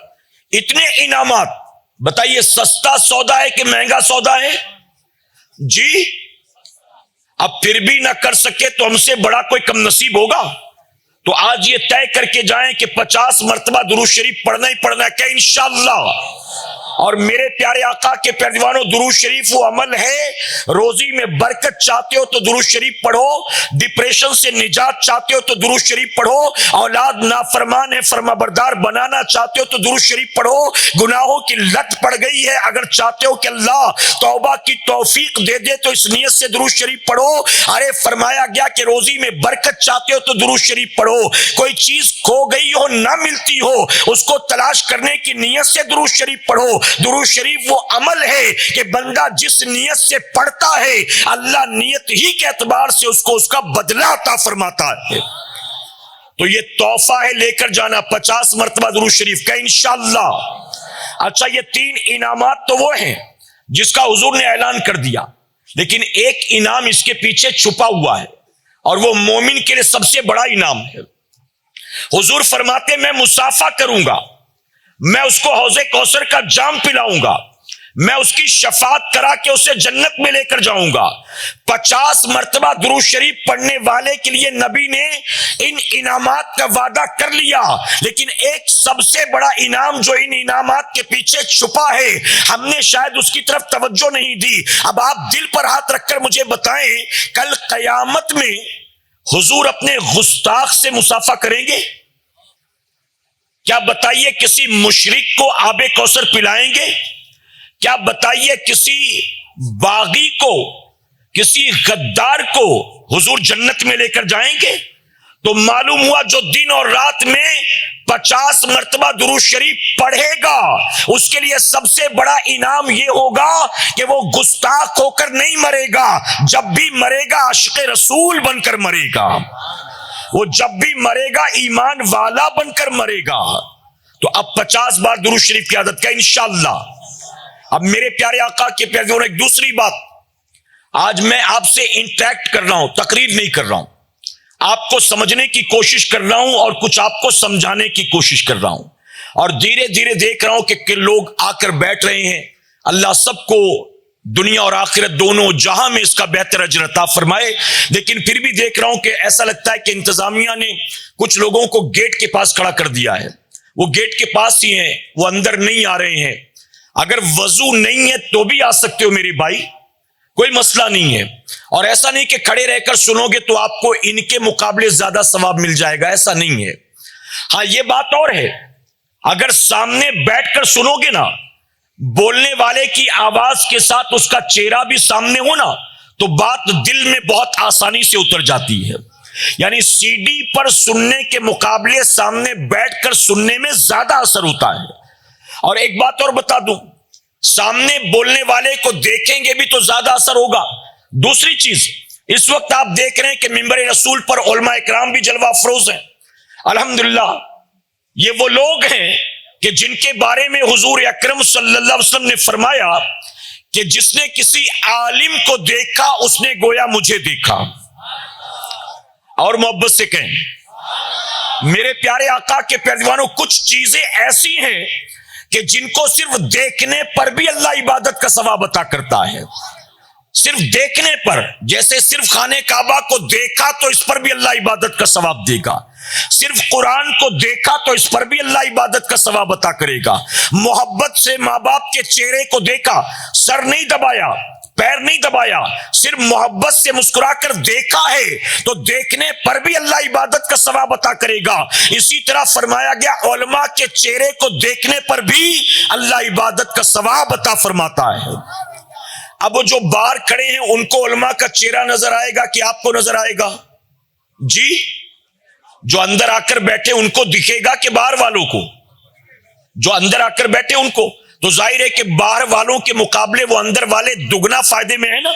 اتنے انعامات, بتائیے سستا سودا ہے کہ مہنگا سودا ہے؟ جی. اب پھر بھی نہ کر سکے تو ہم سے بڑا کوئی کم نصیب ہوگا؟ تو آج یہ طے کر کے جائیں کہ 50 مرتبہ درود شریف پڑھنا ہی پڑھنا ہے کہ انشاءاللہ. اور میرے پیارے آقا کے پیارے دیوانوں، درود شریف وہ عمل ہے، روزی میں برکت چاہتے ہو تو درود شریف پڑھو، ڈپریشن سے نجات چاہتے ہو تو درود شریف پڑھو، اولاد نافرمان ہے فرما بردار بنانا چاہتے ہو تو درود شریف پڑھو، گناہوں کی لت پڑ گئی ہے اگر چاہتے ہو کہ اللہ توبہ کی توفیق دے دے تو اس نیت سے درود شریف پڑھو۔ ارے فرمایا گیا کہ روزی میں برکت چاہتے ہو تو درود شریف پڑھو، کوئی چیز کھو گئی ہو نہ ملتی ہو اس کو تلاش کرنے کی نیت سے درود شریف پڑھو۔ درود شریف وہ عمل ہے کہ بندہ جس نیت سے پڑھتا ہے اللہ نیت ہی کے اعتبار سے اس کو اس کا بدلہ عطا فرماتا ہے۔ تو یہ تحفہ ہے، لے کر جانا 50 مرتبہ درود شریف کا انشاءاللہ۔ اچھا، یہ 3 انعامات تو وہ ہیں جس کا حضور نے اعلان کر دیا، لیکن ایک انعام اس کے پیچھے چھپا ہوا ہے اور وہ مومن کے لیے سب سے بڑا انعام ہے۔ حضور فرماتے میں مسافہ کروں گا، میں اس کو حوض کوثر کا جام پلاؤں گا، میں اس کی شفاعت کرا کے اسے جنت میں لے کر جاؤں گا۔ 50 مرتبہ درود شریف پڑھنے والے کے لیے نبی نے ان انعامات کا وعدہ کر لیا، لیکن ایک سب سے بڑا انعام جو ان انعامات کے پیچھے چھپا ہے ہم نے شاید اس کی طرف توجہ نہیں دی۔ اب آپ دل پر ہاتھ رکھ کر مجھے بتائیں، کل قیامت میں حضور اپنے گستاخ سے مصافحہ کریں گے؟ کیا بتائیے کسی مشرک کو آب کوثر پلائیں گے؟ کیا بتائیے کسی باغی کو، کسی غدار کو حضور جنت میں لے کر جائیں گے؟ تو معلوم ہوا جو دن اور رات میں 50 مرتبہ درود شریف پڑھے گا اس کے لیے سب سے بڑا انعام یہ ہوگا کہ وہ گستاخ ہو کر نہیں مرے گا، جب بھی مرے گا عاشق رسول بن کر مرے گا، وہ جب بھی مرے گا ایمان والا بن کر مرے گا۔ تو اب 50 بار درود شریف کی عادت کا انشاءاللہ۔ اب میرے پیارے آقا کے پیارے اور ایک دوسری بات، آج میں آپ سے انٹریکٹ کر رہا ہوں، تقریر نہیں کر رہا ہوں، آپ کو سمجھنے کی کوشش کر رہا ہوں اور کچھ آپ کو سمجھانے کی کوشش کر رہا ہوں، اور دھیرے دھیرے دیکھ رہا ہوں کہ لوگ آ کر بیٹھ رہے ہیں۔ اللہ سب کو دنیا اور آخرت دونوں جہاں میں اس کا بہتر اجر عطا فرمائے، لیکن پھر بھی دیکھ رہا ہوں کہ ایسا لگتا ہے کہ انتظامیہ نے کچھ لوگوں کو گیٹ کے پاس کھڑا کر دیا ہے، وہ گیٹ کے پاس ہی ہیں، وہ اندر نہیں آ رہے ہیں۔ اگر وضو نہیں ہے تو بھی آ سکتے ہو میرے بھائی، کوئی مسئلہ نہیں ہے، اور ایسا نہیں کہ کھڑے رہ کر سنو گے تو آپ کو ان کے مقابلے زیادہ ثواب مل جائے گا، ایسا نہیں ہے۔ ہاں یہ بات اور ہے، اگر سامنے بیٹھ کر سنو گے نا، بولنے والے کی آواز کے ساتھ اس کا چہرہ بھی سامنے ہو نا، تو بات دل میں بہت آسانی سے اتر جاتی ہے۔ یعنی سی ڈی پر سننے کے مقابلے سامنے بیٹھ کر سننے میں زیادہ اثر ہوتا ہے۔ اور ایک بات اور بتا دوں، سامنے بولنے والے کو دیکھیں گے بھی تو زیادہ اثر ہوگا۔ دوسری چیز، اس وقت آپ دیکھ رہے ہیں کہ منبر رسول پر علماء اکرام بھی جلوہ افروز ہیں، الحمدللہ۔ یہ وہ لوگ ہیں کہ جن کے بارے میں حضور اکرم صلی اللہ علیہ وسلم نے فرمایا کہ جس نے کسی عالم کو دیکھا اس نے گویا مجھے دیکھا۔ اور محبت سے کہیں میرے پیارے آقا کے پیارے دیوانوں، کچھ چیزیں ایسی ہیں کہ جن کو صرف دیکھنے پر بھی اللہ عبادت کا ثواب عطا کرتا ہے، صرف دیکھنے پر۔ جیسے صرف خانہ کعبہ کو دیکھا تو اس پر بھی اللہ عبادت کا ثواب دے گا، صرف قرآن کو دیکھا تو اس پر بھی اللہ عبادت کا ثواب عطا کرے گا۔ محبت سے ماں باپ کے چہرے کو دیکھا، سر نہیں دبایا، پیر نہیں دبایا، صرف محبت سے مسکرا کر دیکھا ہے تو دیکھنے پر بھی اللہ عبادت کا ثواب عطا کرے گا۔ اسی طرح فرمایا گیا علماء کے چہرے کو دیکھنے پر بھی اللہ عبادت کا ثواب عطا فرماتا ہے۔ اب وہ جو باہر کھڑے ہیں ان کو علماء کا چہرہ نظر آئے گا کہ آپ کو نظر آئے گا؟ جی، جو اندر آ کر بیٹھے ان کو دکھے گا کہ باہر والوں کو؟ جو اندر آ کر بیٹھے ان کو، تو ظاہر ہے کہ باہر والوں کے مقابلے وہ اندر والے دگنا فائدے میں ہیں نا۔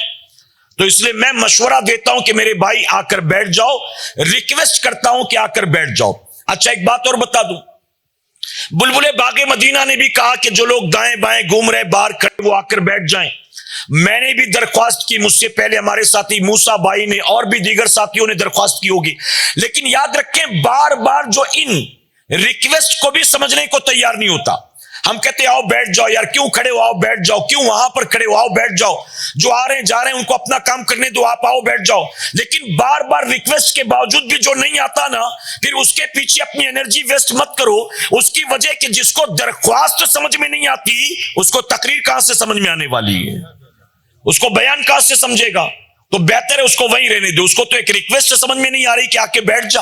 تو اس لیے میں مشورہ دیتا ہوں کہ میرے بھائی آ کر بیٹھ جاؤ، ریکویسٹ کرتا ہوں کہ آ کر بیٹھ جاؤ۔ اچھا ایک بات اور بتا دوں، بلبل باغ مدینہ نے بھی کہا کہ جو لوگ دائیں بائیں گھوم رہے باہر کھڑے وہ آ کر بیٹھ جائیں۔ میں نے بھی درخواست کی، مجھ سے پہلے ہمارے ساتھی موسیٰ بھائی نے اور بھی دیگر ساتھیوں نے درخواست کی ہوگی، لیکن یاد رکھیں بار بار جو ان ریکویسٹ کو بھی سمجھنے کو تیار نہیں ہوتا۔ ہم کہتے ہیں آؤ بیٹھ جاؤ یار، کیوں کھڑے ہو، آؤ بیٹھ جاؤ، کیوں وہاں پر کھڑے ہو، آؤ بیٹھ جاؤ، جو آ رہے ہیں جا رہے ہیں ان کو اپنا کام کرنے دو، آپ آؤ بیٹھ جاؤ. لیکن بار بار ریکویسٹ کے باوجود بھی جو نہیں آتا نا، پھر اس کے پیچھے اپنی انرجی ویسٹ مت کرو. اس کی وجہ کہ جس کو درخواست سمجھ میں نہیں آتی اس کو تقریر کہاں سے سمجھ میں آنے والی ہے، اس کو بیان کہاں سے سمجھے گا؟ تو بہتر ہے اس کو وہیں رہنے دو. اس کو تو ایک ریکویسٹ سمجھ میں نہیں آ رہی کہ آ کے بیٹھ جا.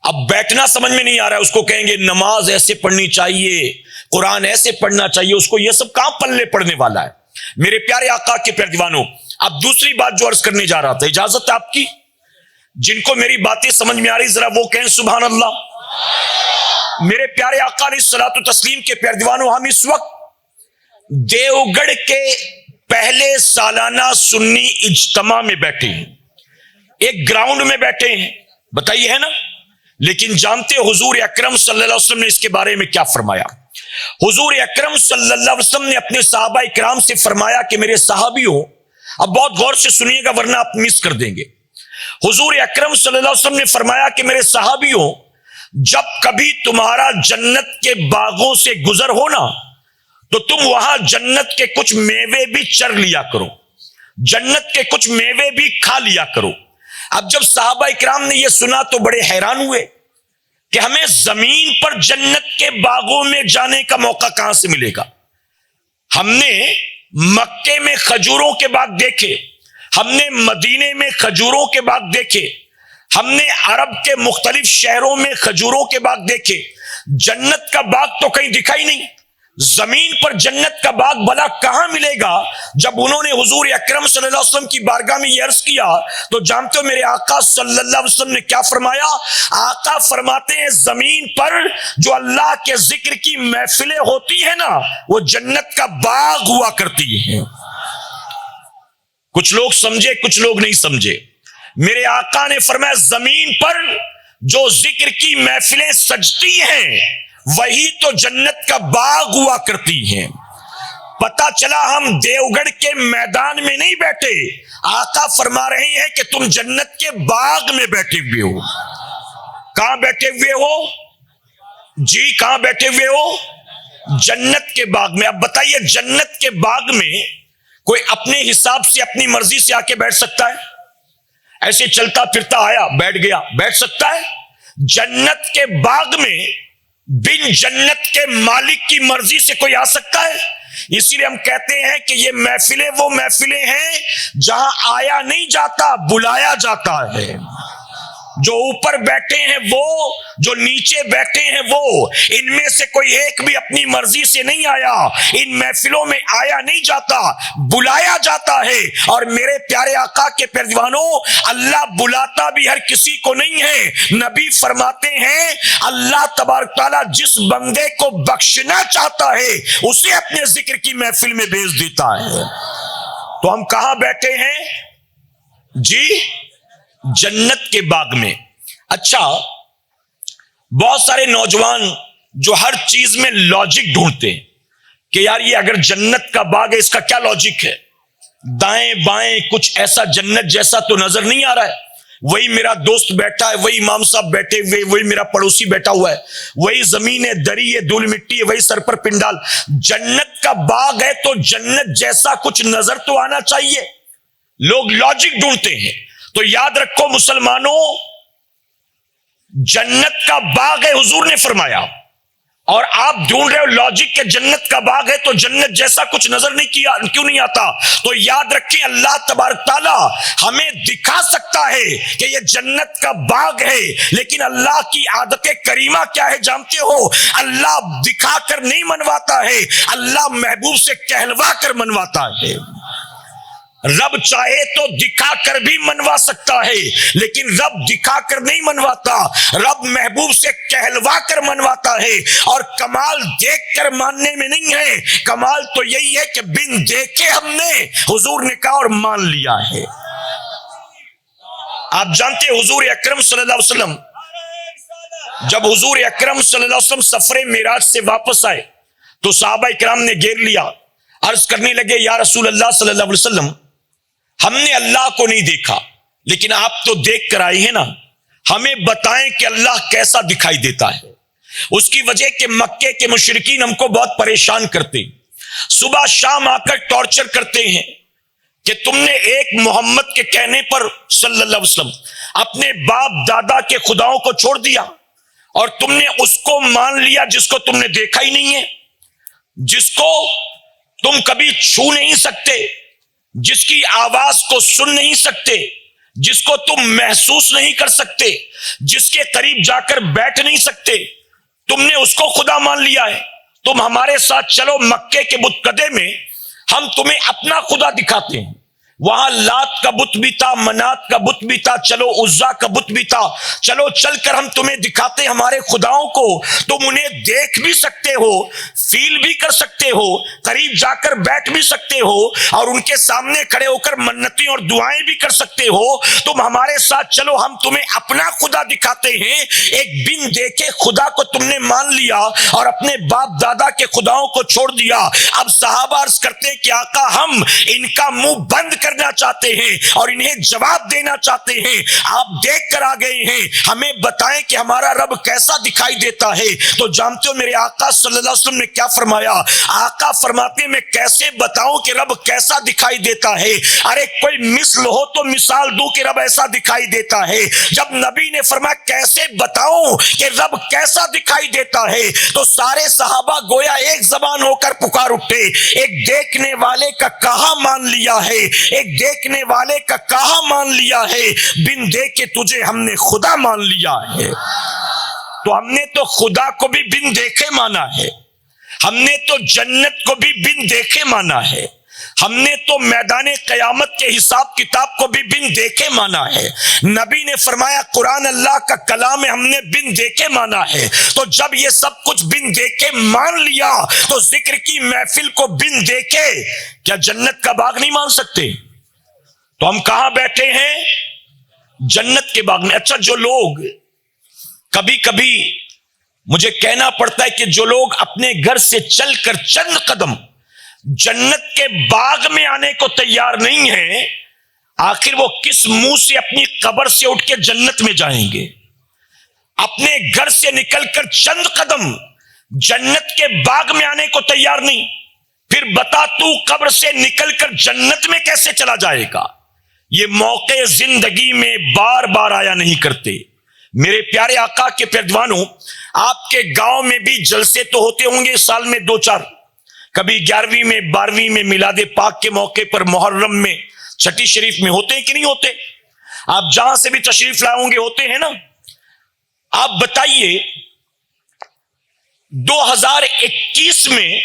اب بیٹھنا سمجھ میں نہیں آ رہا ہے، اس کو کہیں گے نماز ایسے پڑھنی چاہیے، قرآن ایسے پڑھنا چاہیے، اس کو یہ سب کہاں پلے پڑنے والا ہے؟ میرے پیارے آقا کے پیارے دیوانوں، اب دوسری بات جو عرض کرنے جا رہا تھا، اجازت ہے آپ کی؟ جن کو میری باتیں سمجھ میں آ رہی ذرا وہ کہیں سبحان اللہ. میرے پیارے آقا علیہ الصلوۃ والتسلیم کے پیارے دیوانوں، ہم اس وقت دیوگڑھ کے پہلے سالانہ سنی اجتماع میں بیٹھے ہیں، ایک گراؤنڈ میں بیٹھے ہیں، بتائیے ہے نا؟ لیکن جانتے حضور اکرم صلی اللہ علیہ وسلم نے اس کے بارے میں کیا فرمایا؟ حضور اکرم صلی اللہ علیہ وسلم نے اپنے صحابہ کرام سے فرمایا کہ میرے صحابیوں، اب بہت غور سے سنیے گا ورنہ آپ مس کر دیں گے. حضور اکرم صلی اللہ علیہ وسلم نے فرمایا کہ میرے صحابیوں، جب کبھی تمہارا جنت کے باغوں سے گزر ہو نا، تو تم وہاں جنت کے کچھ میوے بھی چر لیا کرو، جنت کے کچھ میوے بھی کھا لیا کرو. اب جب صحابہ اکرام نے یہ سنا تو بڑے حیران ہوئے کہ ہمیں زمین پر جنت کے باغوں میں جانے کا موقع کہاں سے ملے گا؟ ہم نے مکے میں کھجوروں کے باغ دیکھے، ہم نے مدینے میں کھجوروں کے باغ دیکھے، ہم نے عرب کے مختلف شہروں میں کھجوروں کے باغ دیکھے، جنت کا باغ تو کہیں دکھا ہی نہیں. زمین پر جنت کا باغ بھلا کہاں ملے گا؟ جب انہوں نے حضور اکرم صلی اللہ علیہ وسلم کی بارگاہ میں یہ عرض کیا تو جانتے ہو میرے آقا صلی اللہ علیہ وسلم نے کیا فرمایا؟ آقا فرماتے ہیں زمین پر جو اللہ کے ذکر کی محفلیں ہوتی ہیں نا، وہ جنت کا باغ ہوا کرتی ہیں. کچھ لوگ سمجھے کچھ لوگ نہیں سمجھے. میرے آقا نے فرمایا زمین پر جو ذکر کی محفلیں سجتی ہیں وہی تو جنت کا باغ ہوا کرتی ہیں. پتا چلا ہم دیوگڑھ کے میدان میں نہیں بیٹھے، آقا فرما رہے ہیں کہ تم جنت کے باغ میں بیٹھے ہوئے ہو. کہاں بیٹھے ہوئے ہو جی؟ کہاں بیٹھے ہوئے ہو؟ جنت کے باغ میں. اب بتائیے جنت کے باغ میں کوئی اپنے حساب سے اپنی مرضی سے آ کے بیٹھ سکتا ہے؟ ایسے چلتا پھرتا آیا بیٹھ گیا، بیٹھ سکتا ہے؟ جنت کے باغ میں بن جنت کے مالک کی مرضی سے کوئی آ سکتا ہے؟ اسی لیے ہم کہتے ہیں کہ یہ محفلیں وہ محفلیں ہیں جہاں آیا نہیں جاتا، بلایا جاتا ہے. جو اوپر بیٹھے ہیں وہ، جو نیچے بیٹھے ہیں وہ، ان میں سے کوئی ایک بھی اپنی مرضی سے نہیں آیا. ان محفلوں میں آیا نہیں جاتا، بلایا جاتا ہے. اور میرے پیارے آقا کے پیارے دیوانوں، اللہ بلاتا بھی ہر کسی کو نہیں ہے. نبی فرماتے ہیں اللہ تبارک تعالیٰ جس بندے کو بخشنا چاہتا ہے اسے اپنے ذکر کی محفل میں بھیج دیتا ہے. تو ہم کہاں بیٹھے ہیں جی؟ جنت کے باغ میں. اچھا، بہت سارے نوجوان جو ہر چیز میں لاجک ڈھونڈتے ہیں کہ یار یہ اگر جنت کا باغ ہے اس کا کیا لاجک ہے؟ دائیں بائیں کچھ ایسا جنت جیسا تو نظر نہیں آ رہا ہے. وہی میرا دوست بیٹھا ہے، وہی امام صاحب بیٹھے ہوئے، وہی میرا پڑوسی بیٹھا ہوا ہے، وہی زمین ہے، دری ہے، دھول مٹی ہے، وہی سر پر پنڈال. جنت کا باغ ہے تو جنت جیسا کچھ نظر تو آنا چاہیے. لوگ لاجک ڈھونڈتے ہیں. تو یاد رکھو مسلمانوں، جنت کا باغ ہے حضور نے فرمایا، اور آپ ڈھونڈ رہے ہو لاجک کے جنت کا باغ ہے تو جنت جیسا کچھ نظر نہیں کیا کیوں نہیں آتا؟ تو یاد رکھیں اللہ تبارک تعالیٰ ہمیں دکھا سکتا ہے کہ یہ جنت کا باغ ہے، لیکن اللہ کی عادت کریمہ کیا ہے جانتے ہو؟ اللہ دکھا کر نہیں منواتا ہے، اللہ محبوب سے کہلوا کر منواتا ہے. رب چاہے تو دکھا کر بھی منوا سکتا ہے، لیکن رب دکھا کر نہیں منواتا، رب محبوب سے کہلوا کر منواتا ہے. اور کمال دیکھ کر ماننے میں نہیں ہے، کمال تو یہی ہے کہ بن دیکھے ہم نے حضور نے کہا اور مان لیا ہے. آپ جانتے ہیں حضور اکرم صلی اللہ علیہ وسلم، جب حضور اکرم صلی اللہ علیہ وسلم سفر معراج سے واپس آئے تو صحابہ اکرام نے گھیر لیا، عرض کرنے لگے یا رسول اللہ صلی اللہ علیہ وسلم، ہم نے اللہ کو نہیں دیکھا لیکن آپ تو دیکھ کر آئے ہیں نا، ہمیں بتائیں کہ اللہ کیسا دکھائی دیتا ہے. اس کی وجہ کہ مکے کے مشرکین ہم کو بہت پریشان کرتے، صبح شام آ کر ٹارچر کرتے ہیں کہ تم نے ایک محمد کے کہنے پر صلی اللہ علیہ وسلم اپنے باپ دادا کے خداؤں کو چھوڑ دیا، اور تم نے اس کو مان لیا جس کو تم نے دیکھا ہی نہیں ہے، جس کو تم کبھی چھو نہیں سکتے، جس کی آواز کو سن نہیں سکتے، جس کو تم محسوس نہیں کر سکتے، جس کے قریب جا کر بیٹھ نہیں سکتے، تم نے اس کو خدا مان لیا ہے۔ تم ہمارے ساتھ چلو مکے کے بت کدے میں، ہم تمہیں اپنا خدا دکھاتے ہیں۔ وہاں لات کا بت بھی تھا، منات کا بت بھی تھا، چلو عزا کا بت بھی تھا، چلو چل کر ہم تمہیں دکھاتے ہمارے خداؤں کو، تم انہیں دیکھ بھی سکتے ہو، فیل بھی کر سکتے ہو، قریب جا کر بیٹھ بھی سکتے ہو، اور ان کے سامنے کھڑے ہو کر منتیں اور دعائیں بھی کر سکتے ہو۔ تم ہمارے ساتھ چلو، ہم تمہیں اپنا خدا دکھاتے ہیں۔ ایک بن دیکھے خدا کو تم نے مان لیا اور اپنے باپ دادا کے خداؤں کو چھوڑ دیا۔ اب صحابہ عرض کرتے کہ آقا ہم ان کا منہ بند کرنا چاہتے ہیں اور انہیں جواب دینا چاہتے ہیں، آپ دیکھ کر آ گئے ہیں، ہمیں بتائیں کہ ہمارا رب کیسا دکھائی دیتا ہے۔ تو جانتے ہو میرے آقا صلی اللہ علیہ وسلم نے کیا فرمایا؟ آقا فرماتے ہیں میں کیسے بتاؤں کہ رب کیسا دکھائی دیتا ہے؟ ارے کوئی مثل ہو تو مثال دوں کہ رب ایسا دکھائی دیتا ہے۔ جب نبی نے فرمایا کیسے بتاؤں کہ رب کیسا دکھائی دیتا ہے، تو سارے صحابہ گویا ایک زبان ہو کر پکار اٹھے، ایک دیکھنے والے کا کہا مان لیا ہے، ایک دیکھنے والے کا کہا مان لیا ہے، بن دیکھ کے تجھے ہم نے خدا مان لیا ہے۔ تو ہم نے تو خدا کو بھی بن دیکھے مانا ہے، ہم نے تو جنت کو بھی بن دیکھے مانا ہے، ہم نے تو میدان قیامت کے حساب کتاب کو بھی بن دیکھے مانا ہے۔ نبی نے فرمایا قرآن اللہ کا کلام ہے، ہم نے بن دیکھے مانا ہے۔ تو جب یہ سب کچھ بن دیکھے مان لیا تو ذکر کی محفل کو بن دیکھے کیا جنت کا باغ نہیں مان سکتے؟ تو ہم کہاں بیٹھے ہیں؟ جنت کے باغ میں۔ اچھا، جو لوگ کبھی کبھی مجھے کہنا پڑتا ہے کہ جو لوگ اپنے گھر سے چل کر چند قدم جنت کے باغ میں آنے کو تیار نہیں ہیں، آخر وہ کس منہ سے اپنی قبر سے اٹھ کے جنت میں جائیں گے؟ اپنے گھر سے نکل کر چند قدم جنت کے باغ میں آنے کو تیار نہیں، پھر بتا تو قبر سے نکل کر جنت میں کیسے چلا جائے گا؟ یہ موقع زندگی میں بار بار آیا نہیں کرتے۔ میرے پیارے آقا کے پیروانوں، آپ کے گاؤں میں بھی جلسے تو ہوتے ہوں گے سال میں 2-4، کبھی 11ویں میں 12ویں میں میلاد پاک کے موقع پر، محرم میں، چھٹی شریف میں ہوتے ہیں کہ نہیں ہوتے؟ آپ جہاں سے بھی تشریف لائے ہوں گے ہوتے ہیں نا۔ آپ بتائیے 2021 میں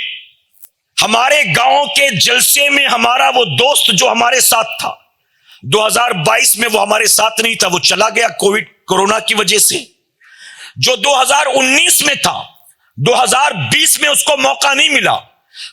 ہمارے گاؤں کے جلسے میں ہمارا وہ دوست جو ہمارے ساتھ تھا، 2022 میں وہ ہمارے ساتھ نہیں تھا، وہ چلا گیا کورونا کی وجہ سے۔ جو 2019 میں تھا، 2020 میں اس کو موقع نہیں ملا۔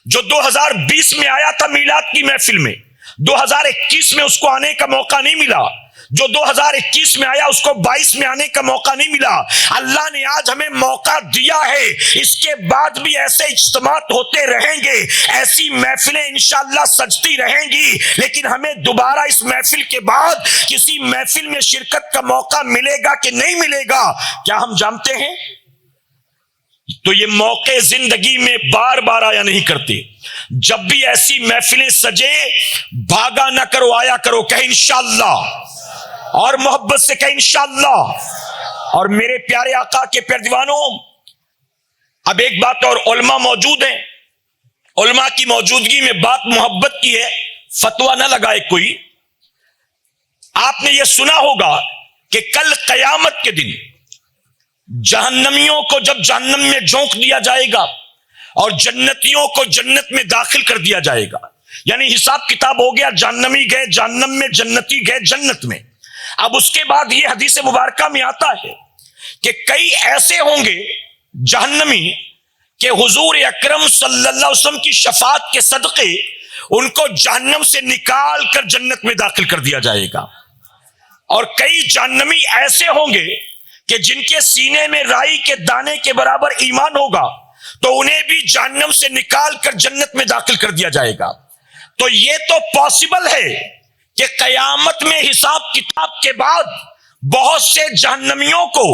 جو 2020 میں آیا تھا میلاد کی محفل میں، 2021 میں اس کو آنے کا موقع نہیں ملا۔ جو 2021 میں آیا اس کو 22 میں آنے کا موقع نہیں ملا۔ اللہ نے آج ہمیں موقع دیا ہے، اس کے بعد بھی ایسے اجتماعات ہوتے رہیں گے، ایسی محفلیں انشاءاللہ سجتی رہیں گی، لیکن ہمیں دوبارہ اس محفل کے بعد کسی محفل میں شرکت کا موقع ملے گا کہ نہیں ملے گا، کیا ہم جانتے ہیں؟ تو یہ موقع زندگی میں بار بار آیا نہیں کرتے۔ جب بھی ایسی محفلیں سجے، بھاگا نہ کرو، آیا کرو، کہیں انشاءاللہ، اور محبت سے کہیں انشاءاللہ۔ اور میرے پیارے آقا کے پیارے دیوانوں، اب ایک بات اور، علماء موجود ہیں، علماء کی موجودگی میں بات محبت کی ہے، فتویٰ نہ لگائے کوئی۔ آپ نے یہ سنا ہوگا کہ کل قیامت کے دن جہنمیوں کو جب جہنم میں جھونک دیا جائے گا اور جنتیوں کو جنت میں داخل کر دیا جائے گا، یعنی حساب کتاب ہو گیا، جہنمی گئے جہنم میں، جنتی گئے جنت میں۔ اب اس کے بعد یہ حدیث مبارکہ میں آتا ہے کہ کئی ایسے ہوں گے جہنمی کہ حضور اکرم صلی اللہ علیہ وسلم کی شفاعت کے صدقے ان کو جہنم سے نکال کر جنت میں داخل کر دیا جائے گا۔ اور کئی جہنمی ایسے ہوں گے کہ جن کے سینے میں رائی کے دانے کے برابر ایمان ہوگا، تو انہیں بھی جہنم سے نکال کر جنت میں داخل کر دیا جائے گا۔ تو یہ تو پاسبل ہے کہ قیامت میں حساب کتاب کے بعد بہت سے جہنمیوں کو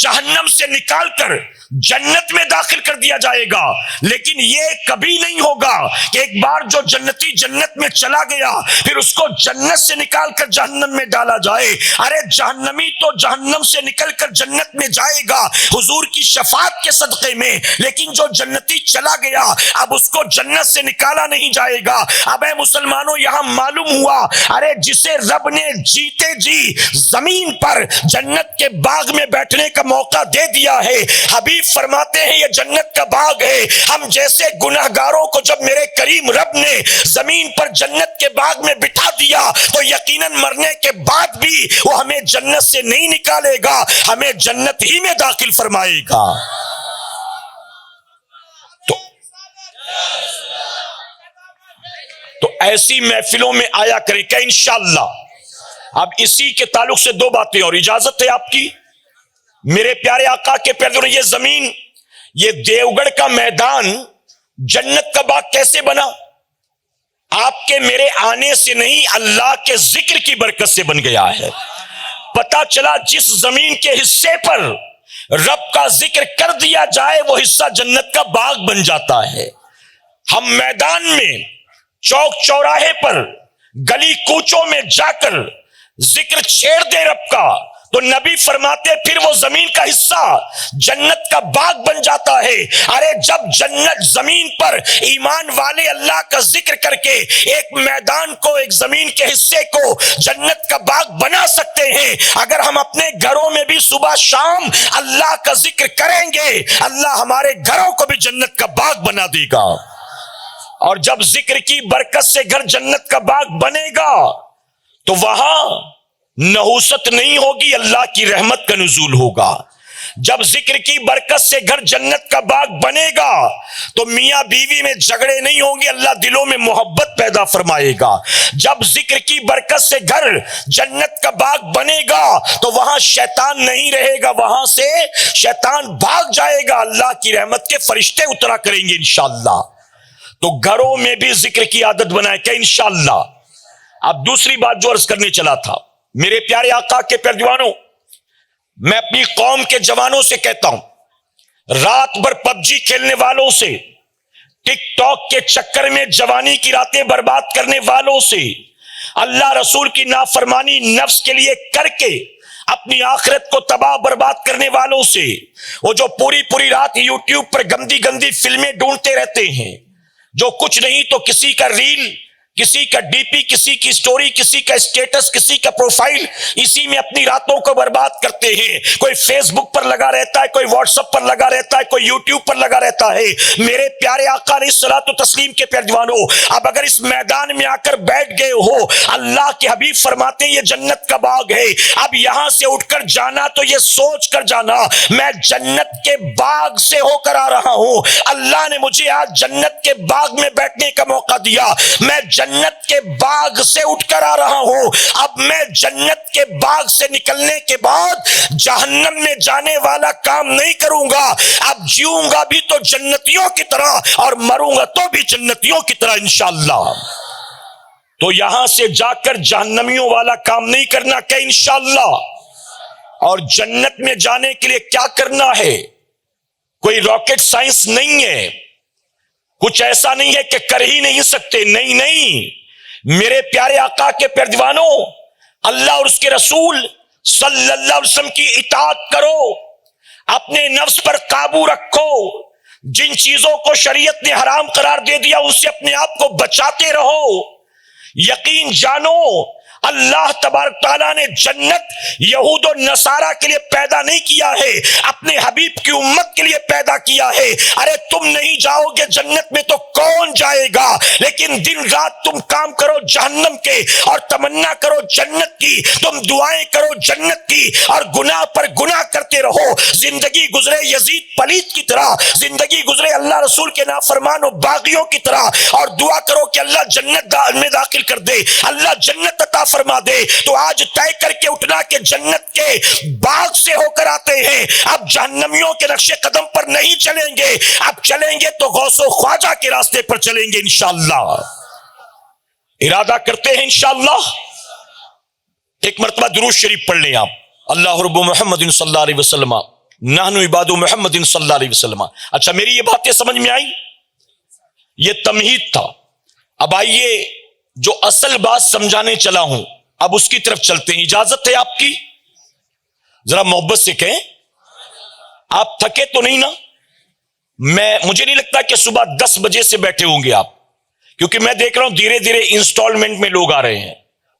جہنم سے نکال کر جنت میں داخل کر دیا جائے گا، لیکن یہ کبھی نہیں ہوگا کہ ایک بار جو جنتی جنت میں چلا گیا پھر اس کو جنت سے نکال کر جہنم میں ڈالا جائے۔ ارے جہنمی تو جہنم سے نکل کر جنت میں جائے گا حضور کی شفاعت کے صدقے میں، لیکن جو جنتی چلا گیا اب اس کو جنت سے نکالا نہیں جائے گا۔ اب اے مسلمانوں، یہاں معلوم ہوا ارے جسے رب نے جیتے جی زمین پر جنت کے باغ میں بیٹھنے کا موقع دے دیا ہے، حبیب فرماتے ہیں یہ جنت کا باغ ہے۔ ہم جیسے گناہگاروں کو جب میرے کریم رب نے زمین پر جنت کے باغ میں بٹھا دیا تو یقیناً مرنے کے بعد بھی وہ ہمیں جنت سے نہیں نکالے گا، ہمیں جنت ہی میں داخل فرمائے گا۔ تو ایسی محفلوں میں آیا کریں کہ انشاءاللہ۔ اب اسی کے تعلق سے دو باتیں اور، اجازت ہے آپ کی میرے پیارے آقا کے پیارے، یہ زمین، یہ دیوگڑھ کا میدان جنت کا باغ کیسے بنا؟ آپ کے میرے آنے سے نہیں، اللہ کے ذکر کی برکت سے بن گیا ہے۔ پتا چلا جس زمین کے حصے پر رب کا ذکر کر دیا جائے وہ حصہ جنت کا باغ بن جاتا ہے۔ ہم میدان میں، چوک چوراہے پر، گلی کوچوں میں جا کر ذکر چھیڑ دے رب کا تو نبی فرماتے پھر وہ زمین کا حصہ جنت کا باغ بن جاتا ہے۔ ارے جب جنت زمین پر ایمان والے اللہ کا ذکر کر کے ایک میدان کو، ایک زمین کے حصے کو جنت کا باغ بنا سکتے ہیں، اگر ہم اپنے گھروں میں بھی صبح شام اللہ کا ذکر کریں گے اللہ ہمارے گھروں کو بھی جنت کا باغ بنا دے گا۔ اور جب ذکر کی برکت سے گھر جنت کا باغ بنے گا تو وہاں نحوست نہیں ہوگی، اللہ کی رحمت کا نزول ہوگا۔ جب ذکر کی برکت سے گھر جنت کا باغ بنے گا تو میاں بیوی میں جھگڑے نہیں ہوں گے، اللہ دلوں میں محبت پیدا فرمائے گا۔ جب ذکر کی برکت سے گھر جنت کا باغ بنے گا تو وہاں شیطان نہیں رہے گا، وہاں سے شیطان بھاگ جائے گا، اللہ کی رحمت کے فرشتے اترا کریں گے انشاءاللہ۔ تو گھروں میں بھی ذکر کی عادت بنائے کہ انشاءاللہ۔ اب دوسری بات جو عرض کرنے چلا تھا، میرے پیارے آقا کے پیارے دیوانوں، میں اپنی قوم کے جوانوں سے کہتا ہوں، رات بھر پب جی کھیلنے والوں سے، ٹک ٹاک کے چکر میں جوانی کی راتیں برباد کرنے والوں سے، اللہ رسول کی نافرمانی نفس کے لیے کر کے اپنی آخرت کو تباہ برباد کرنے والوں سے، وہ جو پوری رات یوٹیوب پر گندی گندی فلمیں ڈھونڈتے رہتے ہیں، جو کچھ نہیں تو کسی کا ریل، کسی کا ڈی پی، کسی کی سٹوری، کسی کا اسٹیٹس، کسی کا پروفائل، اسی میں اپنی راتوں کو برباد کرتے ہیں۔ کوئی فیس بک پر لگا رہتا ہے، کوئی واٹس ایپ پر لگا رہتا ہے، کوئی یوٹیوب پر لگا رہتا ہے۔ میرے پیارے آقا علیہ الصلوۃ والتسلیم کے پیارے دیوانوں، اب اگر اس میدان میں آ کر بیٹھ گئے ہو، اللہ کے حبیب فرماتے ہیں یہ جنت کا باغ ہے، اب یہاں سے اٹھ کر جانا تو یہ سوچ کر جانا میں جنت کے باغ سے ہو کر آ رہا ہوں۔ اللہ نے مجھے آج جنت کے باغ میں بیٹھنے کا موقع دیا، میں جنت کے باغ سے اٹھ کر آ رہا ہوں۔ اب میں جنت کے باغ سے نکلنے کے بعد جہنم میں جانے والا کام نہیں کروں گا، اب جیوں گا بھی تو جنتیوں کی طرح اور مروں گا تو بھی جنتیوں کی طرح انشاءاللہ۔ تو یہاں سے جا کر جہنمیوں والا کام نہیں کرنا کہ انشاءاللہ۔ اور جنت میں جانے کے لیے کیا کرنا ہے؟ کوئی راکٹ سائنس نہیں ہے، کچھ ایسا نہیں ہے کہ کر ہی نہیں سکتے، نہیں میرے پیارے آقا کے پیارے دیوانوں، اللہ اور اس کے رسول صلی اللہ علیہ وسلم کی اطاعت کرو، اپنے نفس پر قابو رکھو، جن چیزوں کو شریعت نے حرام قرار دے دیا اس سے اپنے آپ کو بچاتے رہو۔ یقین جانو اللہ تبارک تعالیٰ نے جنت یہود و نصارہ کے لیے پیدا نہیں کیا ہے، اپنے حبیب کی امت کے لیے پیدا کیا ہے۔ ارے تم نہیں جاؤ گے جنت میں تو کون جائے گا؟ لیکن دن رات تم کام کرو جہنم کے اور تمنا کرو جنت کی، تم دعائیں کرو جنت کی اور گناہ پر گناہ کرتے رہو، زندگی گزرے یزید پلیت کی طرح، زندگی گزرے اللہ رسول کے نافرمان و باغیوں کی طرح، اور دعا کرو کہ اللہ جنت میں داخل کر دے، اللہ جنت عطا فرما دے۔ تو آج طے کر کے اٹھنا کہ جنت کے باغ سے ہو کر آتے ہیں، اب جہنمیوں کے نقش قدم پر نہیں چلیں گے، اب چلیں گے تو غوث و خواجہ کے راستے پر چلیں گے انشاءاللہ۔ ارادہ کرتے ہیں انشاءاللہ۔ ایک مرتبہ درود شریف پڑھ لیں آپ۔ اللہ رب محمد صلی اللہ علیہ وسلم نحن عباد محمد صلی اللہ علیہ وسلم. اچھا میری یہ باتیں سمجھ میں آئی؟ یہ تمہید تھا. اب آئیے جو اصل بات سمجھانے چلا ہوں اب اس کی طرف چلتے ہیں. اجازت ہے آپ کی؟ ذرا محبت سے کہیں. آپ تھکے تو نہیں نا؟ مجھے نہیں لگتا کہ صبح 10 بجے سے بیٹھے ہوں گے آپ, کیونکہ میں دیکھ رہا ہوں دھیرے دھیرے انسٹالمنٹ میں لوگ آ رہے ہیں.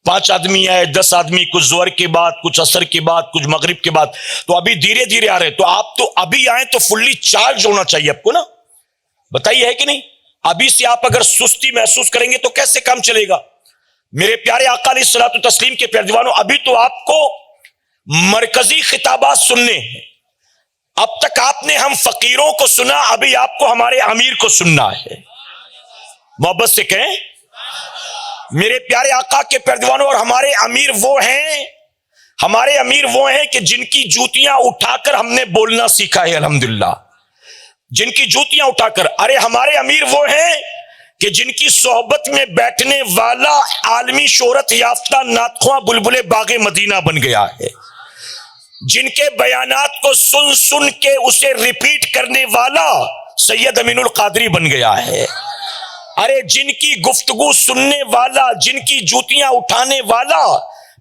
5 آدمی آئے, 10 آدمی, کچھ ظہر کے بعد, کچھ عصر کے بعد, کچھ مغرب کے بعد, تو ابھی دھیرے دھیرے آ رہے ہیں. تو آپ تو ابھی آئیں تو فلی چارج ہونا چاہیے آپ کو نا. بتائیے ہے کہ نہیں؟ ابھی سے آپ اگر سستی محسوس کریں گے تو کیسے کام چلے گا؟ میرے پیارے آقا علیہ الصلوۃ والتسلیم کے پیارے دیوانوں, ابھی تو آپ کو مرکزی خطابات سننے ہیں. اب تک آپ نے ہم فقیروں کو سنا, ابھی آپ کو ہمارے امیر کو سننا ہے. محبت سے کہیں میرے پیارے آقا کے پیارے دیوانوں, اور ہمارے امیر وہ ہیں کہ جن کی جوتیاں اٹھا کر ہم نے بولنا سیکھا ہے الحمدللہ. جن کی جوتیاں اٹھا کر. ارے ہمارے امیر وہ ہیں کہ جن کی صحبت میں بیٹھنے والا عالمی شہرت یافتہ نعت خواں بلبل باغ مدینہ بن گیا ہے. جن کے بیانات کو سن سن کے اسے ریپیٹ کرنے والا سید امین القادری بن گیا ہے. ارے جن کی گفتگو سننے والا, جن کی جوتیاں اٹھانے والا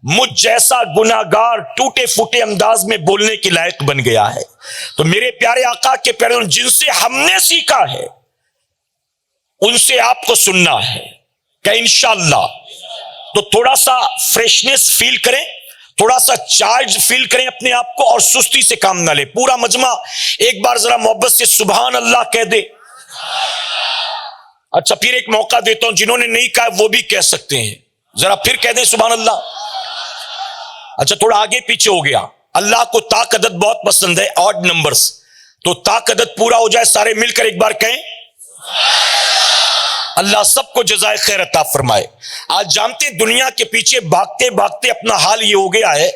مجھ جیسا گناہگار ٹوٹے پھوٹے انداز میں بولنے کے لائق بن گیا ہے. تو میرے پیارے آقا کے پیارے جن سے ہم نے سیکھا ہے ان سے آپ کو سننا ہے کہ انشاءاللہ. تو تھوڑا سا فریشنس فیل کریں, تھوڑا سا چارج فیل کریں اپنے آپ کو, اور سستی سے کام نہ لیں. پورا مجمع ایک بار ذرا محبت سے سبحان اللہ کہہ دے. اچھا پھر ایک موقع دیتا ہوں, جنہوں نے نہیں کہا وہ بھی کہہ سکتے ہیں, ذرا پھر کہہ دیں سبحان اللہ. اچھا تھوڑا آگے پیچھے ہو گیا. اللہ کو تاک عدد بہت پسند ہے, آڈ نمبرز. تو تاک عدد پورا ہو جائے, سارے مل کر ایک بار کہیں. اللہ سب کو جزائے خیر عطا فرمائے. آج جانتے دنیا کے پیچھے بھاگتے بھاگتے اپنا حال یہ ہو گیا ہے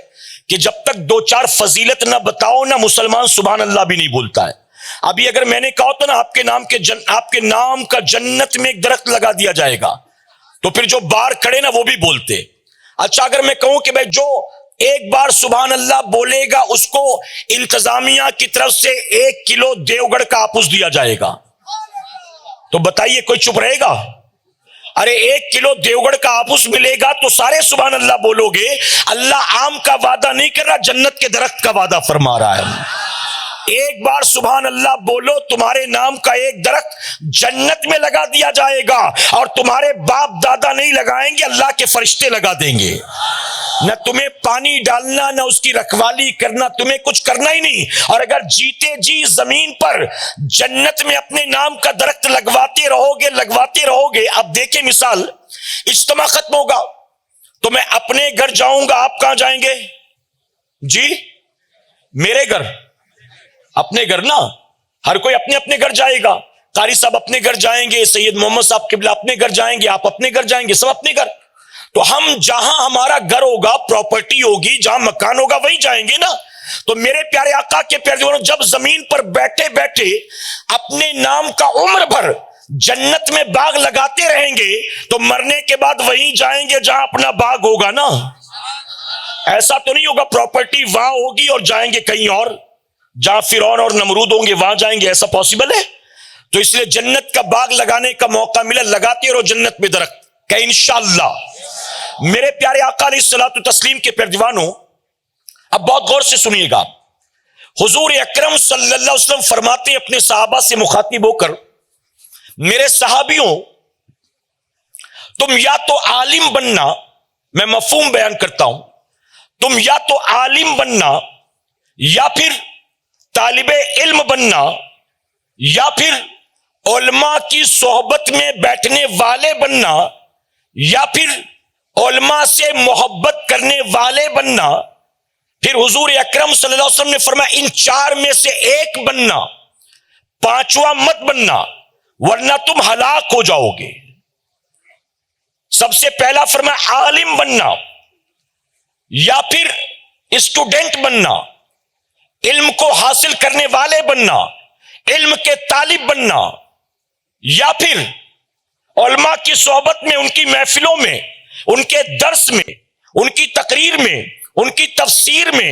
کہ جب تک 2-4 فضیلت نہ بتاؤ نہ مسلمان سبحان اللہ بھی نہیں بولتا ہے. ابھی اگر میں نے کہا تو نا آپ کے نام کا جنت میں ایک درخت لگا دیا جائے گا, تو پھر جو باہر کھڑے نا وہ بھی بولتے. اچھا اگر میں کہوں کہ بھائی جو ایک بار سبحان اللہ بولے گا اس کو انتظامیہ کی طرف سے 1 کلو دیوگڑھ کا آپوس دیا جائے گا, تو بتائیے کوئی چپ رہے گا؟ ارے 1 کلو دیوگڑھ کا آپوس ملے گا تو سارے سبحان اللہ بولو گے. اللہ آم کا وعدہ نہیں کر رہا, جنت کے درخت کا وعدہ فرما رہا ہے. ایک بار سبحان اللہ بولو, تمہارے نام کا ایک درخت جنت میں لگا دیا جائے گا, اور تمہارے باپ دادا نہیں لگائیں گے, اللہ کے فرشتے لگا دیں گے. نہ تمہیں پانی ڈالنا, نہ اس کی رکھوالی کرنا, تمہیں کچھ کرنا ہی نہیں. اور اگر جیتے جی زمین پر جنت میں اپنے نام کا درخت لگواتے رہو گے. اب دیکھیں مثال, اجتماع ختم ہوگا تو میں اپنے گھر جاؤں گا, آپ کہاں جائیں گے؟ جی میرے گھر. اپنے گھر نا, ہر کوئی اپنے اپنے گھر جائے گا. قاری صاحب اپنے گھر جائیں گے, سید محمد صاحب قبلہ اپنے گھر جائیں گے, آپ اپنے گھر جائیں گے, سب اپنے گھر. تو ہم جہاں ہمارا گھر ہوگا, پراپرٹی ہوگی, جہاں مکان ہوگا وہیں جائیں گے نا. تو میرے پیارے آقا کے پیارے دیوانوں, جب زمین پر بیٹھے بیٹھے اپنے نام کا عمر بھر جنت میں باغ لگاتے رہیں گے تو مرنے کے بعد وہیں جائیں گے جہاں اپنا باغ ہوگا نا. ایسا تو نہیں ہوگا پراپرٹی وہاں ہوگی اور جائیں گے کہیں اور, جہاں فرعون اور نمرود ہوں گے وہاں جائیں گے. ایسا پاسبل ہے؟ تو اس لیے جنت کا باغ لگانے کا موقع ملا, لگاتے رہو جنت میں درخت کہ انشاءاللہ. میرے پیارے آقا علیہ الصلوۃ والتسلیم کے پیارے دیوانوں, اب بہت غور سے سنیے گا. حضور اکرم صلی اللہ علیہ وسلم فرماتے اپنے صحابہ سے مخاطب ہو کر, میرے صحابیوں تم یا تو عالم بننا, میں مفہوم بیان کرتا ہوں, تم یا تو عالم بننا, یا پھر طالب علم بننا, یا پھر علماء کی صحبت میں بیٹھنے والے بننا, یا پھر علماء سے محبت کرنے والے بننا. پھر حضور اکرم صلی اللہ علیہ وسلم نے فرمایا ان 4 میں سے ایک بننا, 5واں مت بننا ورنہ تم ہلاک ہو جاؤ گے. سب سے پہلا فرمایا عالم بننا, یا پھر اسٹوڈنٹ بننا, علم کو حاصل کرنے والے بننا, علم کے طالب بننا, یا پھر علماء کی صحبت میں, ان کی محفلوں میں, ان کے درس میں, ان کی تقریر میں, ان کی تفسیر میں,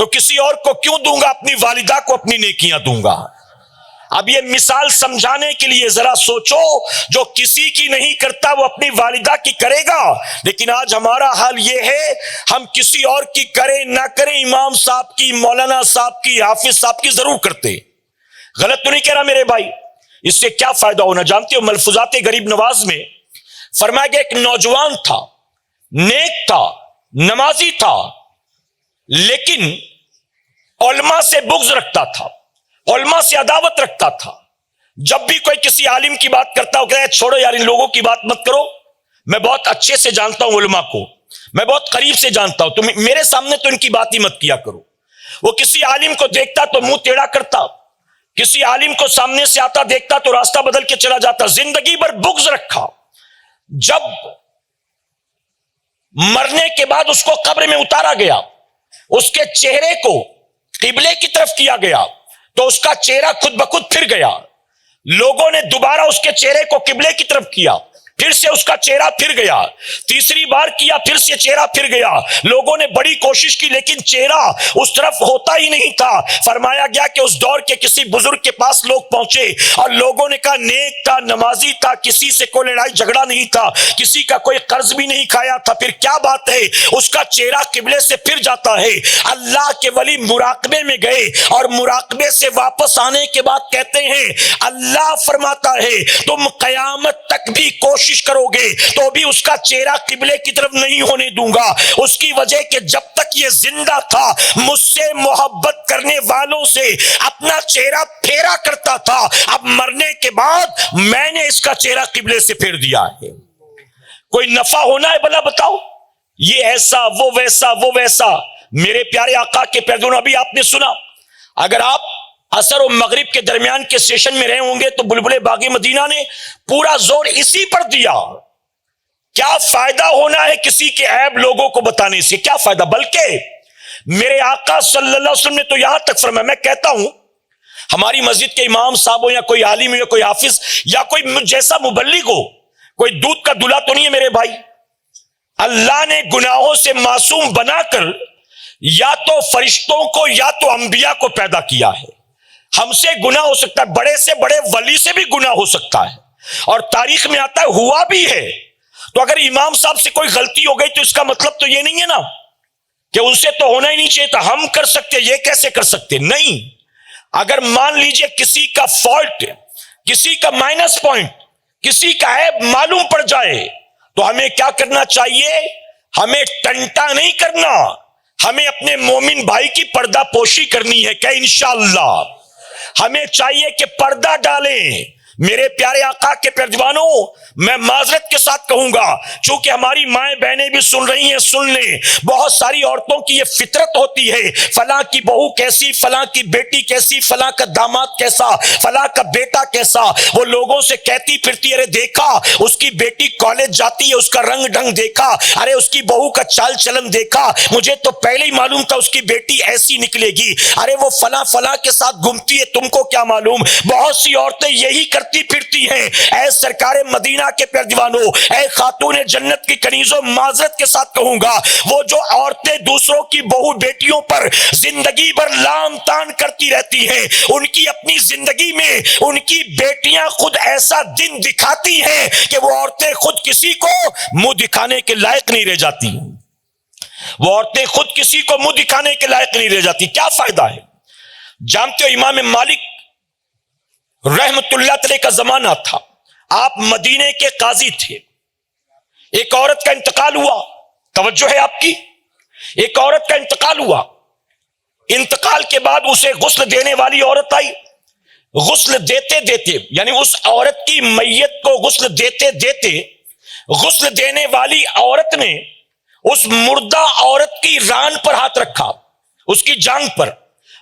تو کسی اور کو کیوں دوں گا؟ اپنی والدہ کو اپنی نیکیاں دوں گا۔ اب یہ مثال سمجھانے کے لیے ذرا سوچو، جو کسی کی نہیں کرتا وہ اپنی والدہ کی کرے گا، لیکن آج ہمارا حال یہ ہے ہم کسی اور کی کریں نہ کریں، امام صاحب کی، مولانا صاحب کی، حافظ صاحب کی ضرور کرتے۔ غلط تو نہیں کہہ رہا میرے بھائی؟ اس سے کیا فائدہ ہونا جانتے ہو؟ ملفوظات غریب نواز میں فرمایا گیا ایک نوجوان تھا، نیک تھا، نمازی تھا، لیکن علماء سے بغض رکھتا تھا، علماء سے عداوت رکھتا تھا۔ جب بھی کوئی کسی عالم کی بات کرتا ہو کہتا ہے چھوڑو یار ان لوگوں کی بات مت کرو، میں بہت اچھے سے جانتا ہوں علماء کو، میں بہت قریب سے جانتا ہوں، تم میرے سامنے تو ان کی بات ہی مت کیا کرو۔ وہ کسی عالم کو دیکھتا تو منہ ٹیڑھا کرتا، کسی عالم کو سامنے سے آتا دیکھتا تو راستہ بدل کے چلا جاتا، زندگی بھر بغض رکھا۔ جب مرنے کے بعد اس کو قبر میں اتارا گیا، اس کے چہرے کو قبلے کی طرف کیا گیا تو اس کا چہرہ خود بخود پھر گیا۔ لوگوں نے دوبارہ اس کے چہرے کو قبلے کی طرف کیا، پھر سے اس کا چہرہ پھر گیا، تیسری بار کیا، پھر سے چہرہ پھر گیا۔ لوگوں نے بڑی کوشش کی لیکن چہرہ اس طرف ہوتا ہی نہیں تھا۔ فرمایا گیا کہ اس دور کے کسی بزرگ کے پاس لوگ پہنچے اور لوگوں نے کہا نیک تھا، نمازی تھا، کسی سے کوئی لڑائی جھگڑا نہیں تھا، کسی کا کوئی قرض بھی نہیں کھایا تھا، پھر کیا بات ہے اس کا چہرہ قبلے سے پھر جاتا ہے؟ اللہ کے ولی مراقبے میں گئے اور مراقبے سے واپس آنے کے بعد کہتے ہیں اللہ فرماتا ہے تم قیامت تک بھی کوشش کرو گے تو بھی اس کا چہرہ قبلے کی طرف نہیں ہونے دوں گا۔ اس کی وجہ کہ جب تک یہ زندہ تھا مجھ سے محبت کرنے والوں سے اپنا چہرہ پھیرا کرتا تھا، اب مرنے کے بعد میں نے اس کا چہرہ قبلے سے پھیر دیا ہے۔ کوئی نفع ہونا ہے بھلا بتاؤ؟ یہ ایسا وہ ویسا وہ ویسا۔ میرے پیارے آقا کے پیغمبر، ابھی آپ نے سنا، اگر آپ عصر و مغرب کے درمیان کے سیشن میں رہے ہوں گے تو بلبل باغ مدینہ نے پورا زور اسی پر دیا۔ کیا فائدہ ہونا ہے کسی کے عیب لوگوں کو بتانے سے؟ کیا فائدہ؟ بلکہ میرے آقا صلی اللہ علیہ وسلم نے تو یہاں تک فرمایا، میں کہتا ہوں ہماری مسجد کے امام صاحب ہو یا کوئی عالم ہو یا کوئی حافظ یا کوئی جیسا مبلغ ہو، کوئی دودھ کا دلہا تو نہیں ہے میرے بھائی۔ اللہ نے گناہوں سے معصوم بنا کر یا تو فرشتوں کو یا تو انبیاء کو پیدا کیا ہے۔ ہم سے گناہ ہو سکتا ہے، بڑے سے بڑے ولی سے بھی گناہ ہو سکتا ہے، اور تاریخ میں آتا ہے ہوا بھی ہے۔ تو اگر امام صاحب سے کوئی غلطی ہو گئی تو اس کا مطلب تو یہ نہیں ہے نا کہ ان سے تو ہونا ہی نہیں چاہیے تھا، ہم کر سکتے، یہ کیسے کر سکتے؟ نہیں۔ اگر مان لیجئے کسی کا فالٹ، کسی کا مائنس پوائنٹ، کسی کا عیب معلوم پڑ جائے تو ہمیں کیا کرنا چاہیے؟ ہمیں ٹنٹا نہیں کرنا، ہمیں اپنے مومن بھائی کی پردہ پوشی کرنی ہے کہ انشاءاللہ ہمیں چاہیے کہ پردہ ڈالیں۔ میرے پیارے آقا کے پیروانوں، میں معذرت کے ساتھ کہوں گا، چونکہ ہماری مائیں بہنیں بھی سن رہی ہیں، سن لیں۔ بہت ساری عورتوں کی یہ فطرت ہوتی ہے، فلاں کی بہو کیسی، فلاں کی بیٹی کیسی، فلاں کا داماد کیسا، فلاں کا بیٹا کیسا۔ وہ لوگوں سے کہتی پھرتی، ارے دیکھا اس کی بیٹی کالج جاتی ہے، اس کا رنگ ڈھنگ دیکھا، ارے اس کی بہو کا چال چلن دیکھا، مجھے تو پہلے ہی معلوم تھا اس کی بیٹی ایسی نکلے گی، ارے وہ فلاں فلاں کے ساتھ گھومتی ہے، تم کو کیا معلوم۔ بہت سی عورتیں یہی کرتی پھرتی ہیں۔ اے سرکار مدینہ کے پیروانوں، اے خاتون جنت کی کنیزوں، معذرت کے ساتھ کہوں گا، وہ جو عورتیں دوسروں کی بہو بیٹیوں پر زندگی بھر لام تان کرتی رہتی ہیں، ان کی اپنی زندگی میں ان کی بیٹیاں خود ایسا دن دکھاتی ہیں کہ وہ عورتیں خود کسی کو منہ دکھانے کے لائق نہیں رہ جاتی۔ وہ عورتیں خود کسی کو منہ دکھانے کے لائق نہیں رہ جاتی۔ کیا فائدہ ہے؟ جانتے ہو امام مالک رحمت اللہ تعالی کا زمانہ تھا، آپ مدینے کے قاضی تھے۔ ایک عورت کا انتقال ہوا، توجہ ہے آپ کی، ایک عورت کا انتقال ہوا، انتقال کے بعد اسے غسل دینے والی عورت آئی، غسل دیتے دیتے یعنی اس عورت کی میت کو غسل دیتے دیتے غسل دینے والی عورت نے اس مردہ عورت کی ران پر ہاتھ رکھا، اس کی جانگ پر،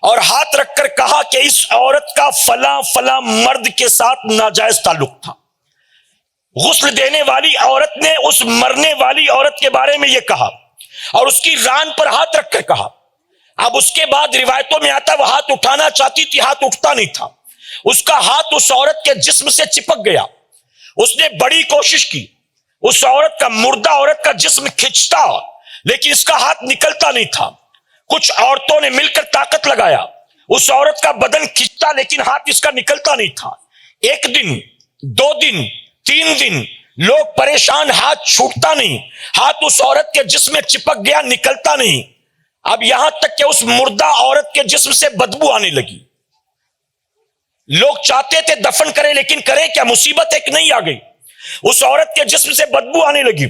اور ہاتھ رکھ کر کہا کہ اس عورت کا فلاں فلاں مرد کے ساتھ ناجائز تعلق تھا۔ غسل دینے والی عورت نے اس مرنے والی عورت کے بارے میں یہ کہا اور اس کی ران پر ہاتھ رکھ کر کہا۔ اب اس کے بعد روایتوں میں آتا ہے وہ ہاتھ اٹھانا چاہتی تھی، ہاتھ اٹھتا نہیں تھا، اس کا ہاتھ اس عورت کے جسم سے چپک گیا۔ اس نے بڑی کوشش کی، اس عورت کا، مردہ عورت کا جسم کھنچتا لیکن اس کا ہاتھ نکلتا نہیں تھا۔ کچھ عورتوں نے مل کر طاقت لگایا، اس عورت کا بدن کھینچتا لیکن ہاتھ اس کا نکلتا نہیں تھا. ایک دن، 2 دن، 3 دن لوگ پریشان، ہاتھ چھوٹتا نہیں، ہاتھ اس عورت کے جسم میں چپک گیا، نکلتا نہیں. اب یہاں تک کہ اس مردہ عورت کے جسم سے بدبو آنے لگی. لوگ چاہتے تھے دفن کریں، لیکن کریں کیا، مصیبت ایک نہیں آ گئی. اس عورت کے جسم سے بدبو آنے لگی.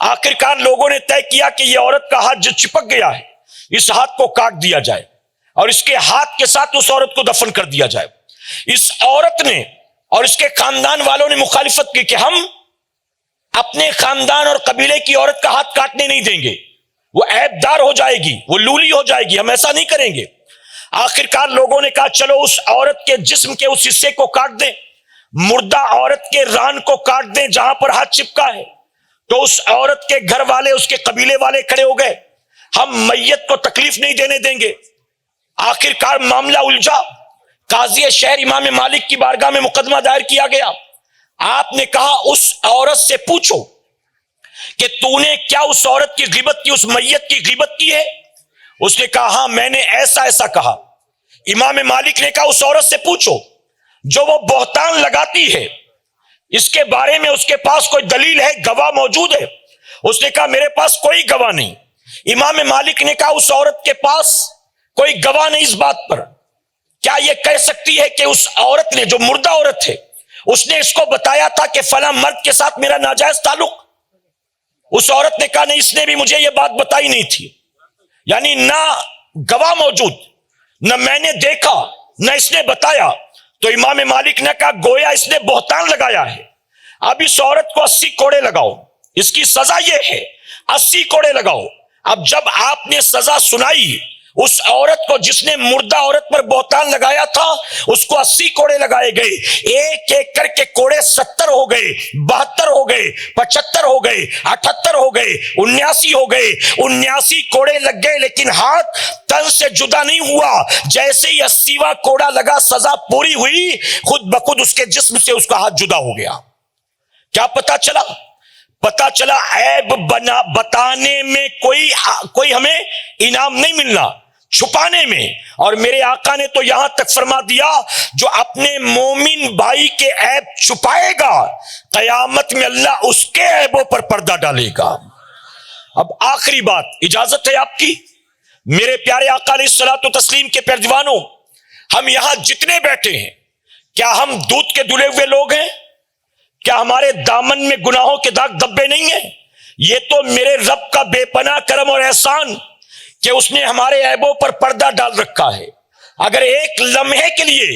آخرکار لوگوں نے طے کیا کہ یہ عورت کا ہاتھ جو چپک گیا ہے، اس ہاتھ کو کاٹ دیا جائے اور اس کے ہاتھ کے ساتھ اس عورت کو دفن کر دیا جائے. اس عورت نے اور اس کے خاندان والوں نے مخالفت کی کہ ہم اپنے خاندان اور قبیلے کی عورت کا ہاتھ کاٹنے نہیں دیں گے، وہ عیب دار ہو جائے گی، وہ لولی ہو جائے گی، ہم ایسا نہیں کریں گے. آخرکار لوگوں نے کہا چلو اس عورت کے جسم کے اس حصے کو کاٹ دیں، مردہ عورت کے ران کو کاٹ دیں جہاں پر ہاتھ چپکا ہے. تو اس عورت کے گھر والے، اس کے قبیلے والے کھڑے ہو گئے، ہم میت کو تکلیف نہیں دینے دیں گے. آخرکار معاملہ الجھا، قاضی شہر امام مالک کی بارگاہ میں مقدمہ دائر کیا گیا. آپ نے کہا اس عورت سے پوچھو کہ تو نے کیا اس عورت کی غیبت کی، اس میت کی غیبت کی ہے؟ اس نے کہا ہاں میں نے ایسا ایسا کہا. امام مالک نے کہا اس عورت سے پوچھو جو وہ بہتان لگاتی ہے، اس کے بارے میں اس کے پاس کوئی دلیل ہے، گواہ موجود ہے؟ اس نے کہا میرے پاس کوئی گواہ نہیں. امام مالک نے کہا اس عورت کے پاس کوئی گواہ نہیں اس بات پر، کیا یہ کہہ سکتی ہے کہ اس عورت نے، جو مردہ عورت ہے، اس نے اس کو بتایا تھا کہ فلاں مرد کے ساتھ میرا ناجائز تعلق؟ اس عورت نے کہا نہیں، اس نے بھی مجھے یہ بات بتائی نہیں تھی. یعنی نہ گواہ موجود، نہ میں نے دیکھا، نہ اس نے بتایا. تو امام مالک نے کہا گویا اس نے بہتان لگایا ہے. اب اس عورت کو 80 کوڑے لگاؤ، اس کی سزا یہ ہے 80 کوڑے لگاؤ. اب جب آپ نے سزا سنائی اس عورت کو جس نے مردہ عورت پر بہتان لگایا تھا، اس کو 80 کوڑے لگائے گئے. ایک ایک کر کے کوڑے 70 ہو گئے، 72 ہو گئے، 75 ہو گئے، 78 ہو گئے، 79 ہو گئے. 79 کوڑے لگ گئے لیکن ہاتھ تن سے جدا نہیں ہوا. جیسے ہی 80واں کوڑا لگا، سزا پوری ہوئی، خود بخود اس کے جسم سے اس کا ہاتھ جدا ہو گیا. کیا پتا چلا؟ پتا چلا عیب بتانے میں کوئی ہمیں انعام نہیں ملنا، چھپانے میں. اور میرے آقا نے تو یہاں تک فرما دیا جو اپنے مومن بھائی کے عیب چھپائے گا، قیامت میں اللہ اس کے عیبوں پر پردہ ڈالے گا. اب آخری بات، اجازت ہے آپ کی؟ میرے پیارے آقا علیہ الصلوۃ والتسلیم کے پیروانوں، ہم یہاں جتنے بیٹھے ہیں، کیا ہم دودھ کے دھلے ہوئے لوگ ہیں؟ کیا ہمارے دامن میں گناہوں کے داغ دبے نہیں ہیں؟ یہ تو میرے رب کا بے پناہ کرم اور احسان کہ اس نے ہمارے عیبوں پر پردہ ڈال رکھا ہے. اگر ایک لمحے کے لیے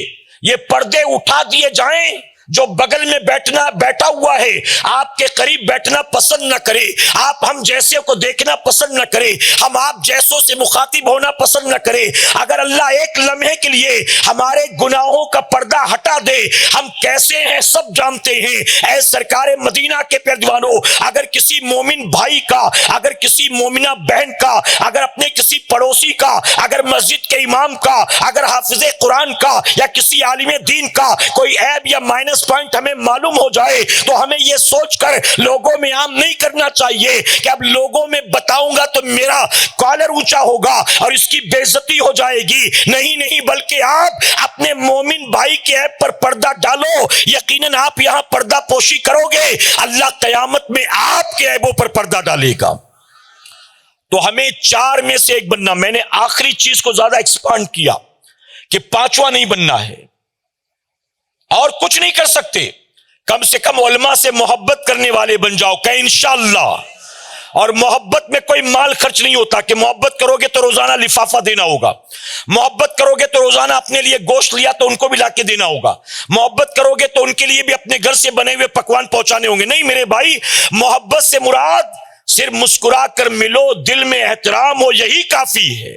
یہ پردے اٹھا دیے جائیں، جو بغل میں بیٹھا ہوا ہے آپ کے قریب بیٹھنا پسند نہ کرے، آپ ہم جیسے کو دیکھنا پسند نہ کرے، ہم آپ جیسوں سے مخاطب ہونا پسند نہ کرے، اگر اللہ ایک لمحے کے لیے ہمارے گناہوں کا پردہ ہٹا دے، ہم کیسے ہیں سب جانتے ہیں. اے سرکار مدینہ کے پیروانوں، اگر کسی مومن بھائی کا، اگر کسی مومنہ بہن کا، اگر اپنے کسی پڑوسی کا، اگر مسجد کے امام کا، اگر حافظ قرآن کا یا کسی عالم دین کا کوئی عیب یا مائنس پوائنٹ ہمیں معلوم ہو جائے تو ہمیں یہ سوچ کر لوگوں میں عام نہیں کرنا چاہیے کہ اب لوگوں میں بتاؤں گا تو میرا کالر اونچا ہوگا اور اس کی بے عزتی ہو جائے گی. نہیں، بلکہ آپ اپنے مومن بھائی کے عیب پر پردہ ڈالو. یقیناً آپ یہاں پردہ پوشی کرو گے، اللہ قیامت میں آپ کے عیبوں پر پردہ ڈالے گا. تو ہمیں 4 میں سے ایک بننا. میں نے آخری چیز کو زیادہ ایکسپانڈ کیا کہ 5واں نہیں بننا ہے اور کچھ نہیں کر سکتے. کم سے کم علماء سے محبت کرنے والے بن جاؤ کہ انشاءاللہ. اور محبت میں کوئی مال خرچ نہیں ہوتا کہ محبت کرو گے تو روزانہ لفافہ دینا ہوگا، محبت کرو گے تو روزانہ اپنے لیے گوشت لیا تو ان کو بھی لا کے دینا ہوگا، محبت کرو گے تو ان کے لیے بھی اپنے گھر سے بنے ہوئے پکوان پہنچانے ہوں گے. نہیں میرے بھائی، محبت سے مراد صرف مسکرا کر ملو، دل میں احترام ہو، یہی کافی ہے.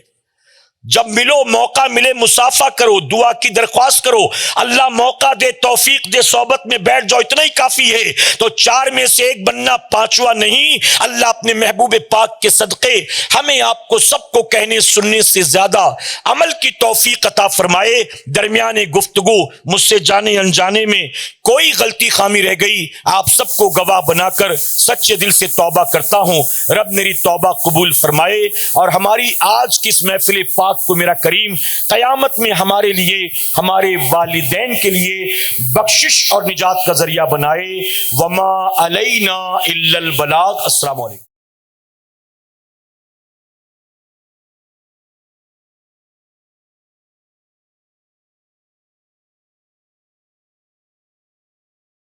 جب ملو موقع ملے مسافہ کرو، دعا کی درخواست کرو، اللہ موقع دے، توفیق دے، صحبت میں بیٹھ جاؤ، اتنا ہی کافی ہے۔ تو 4 میں سے 1 بننا، 5واں نہیں۔ اللہ اپنے محبوب پاک کے صدقے ہمیں آپ کو سب کو کہنے سننے سے زیادہ عمل کی توفیق عطا فرمائے۔ درمیان گفتگو مجھ سے جانے انجانے میں کوئی غلطی خامی رہ گئی، آپ سب کو گواہ بنا کر سچے دل سے توبہ کرتا ہوں۔ رب میری توبہ قبول فرمائے اور ہماری آج کی اس محفل پاک کو میرا کریم قیامت میں ہمارے لیے، ہمارے والدین کے لیے بخشش اور نجات کا ذریعہ بنائے۔ وما علینا الا البلاغ۔ السلام علیکم۔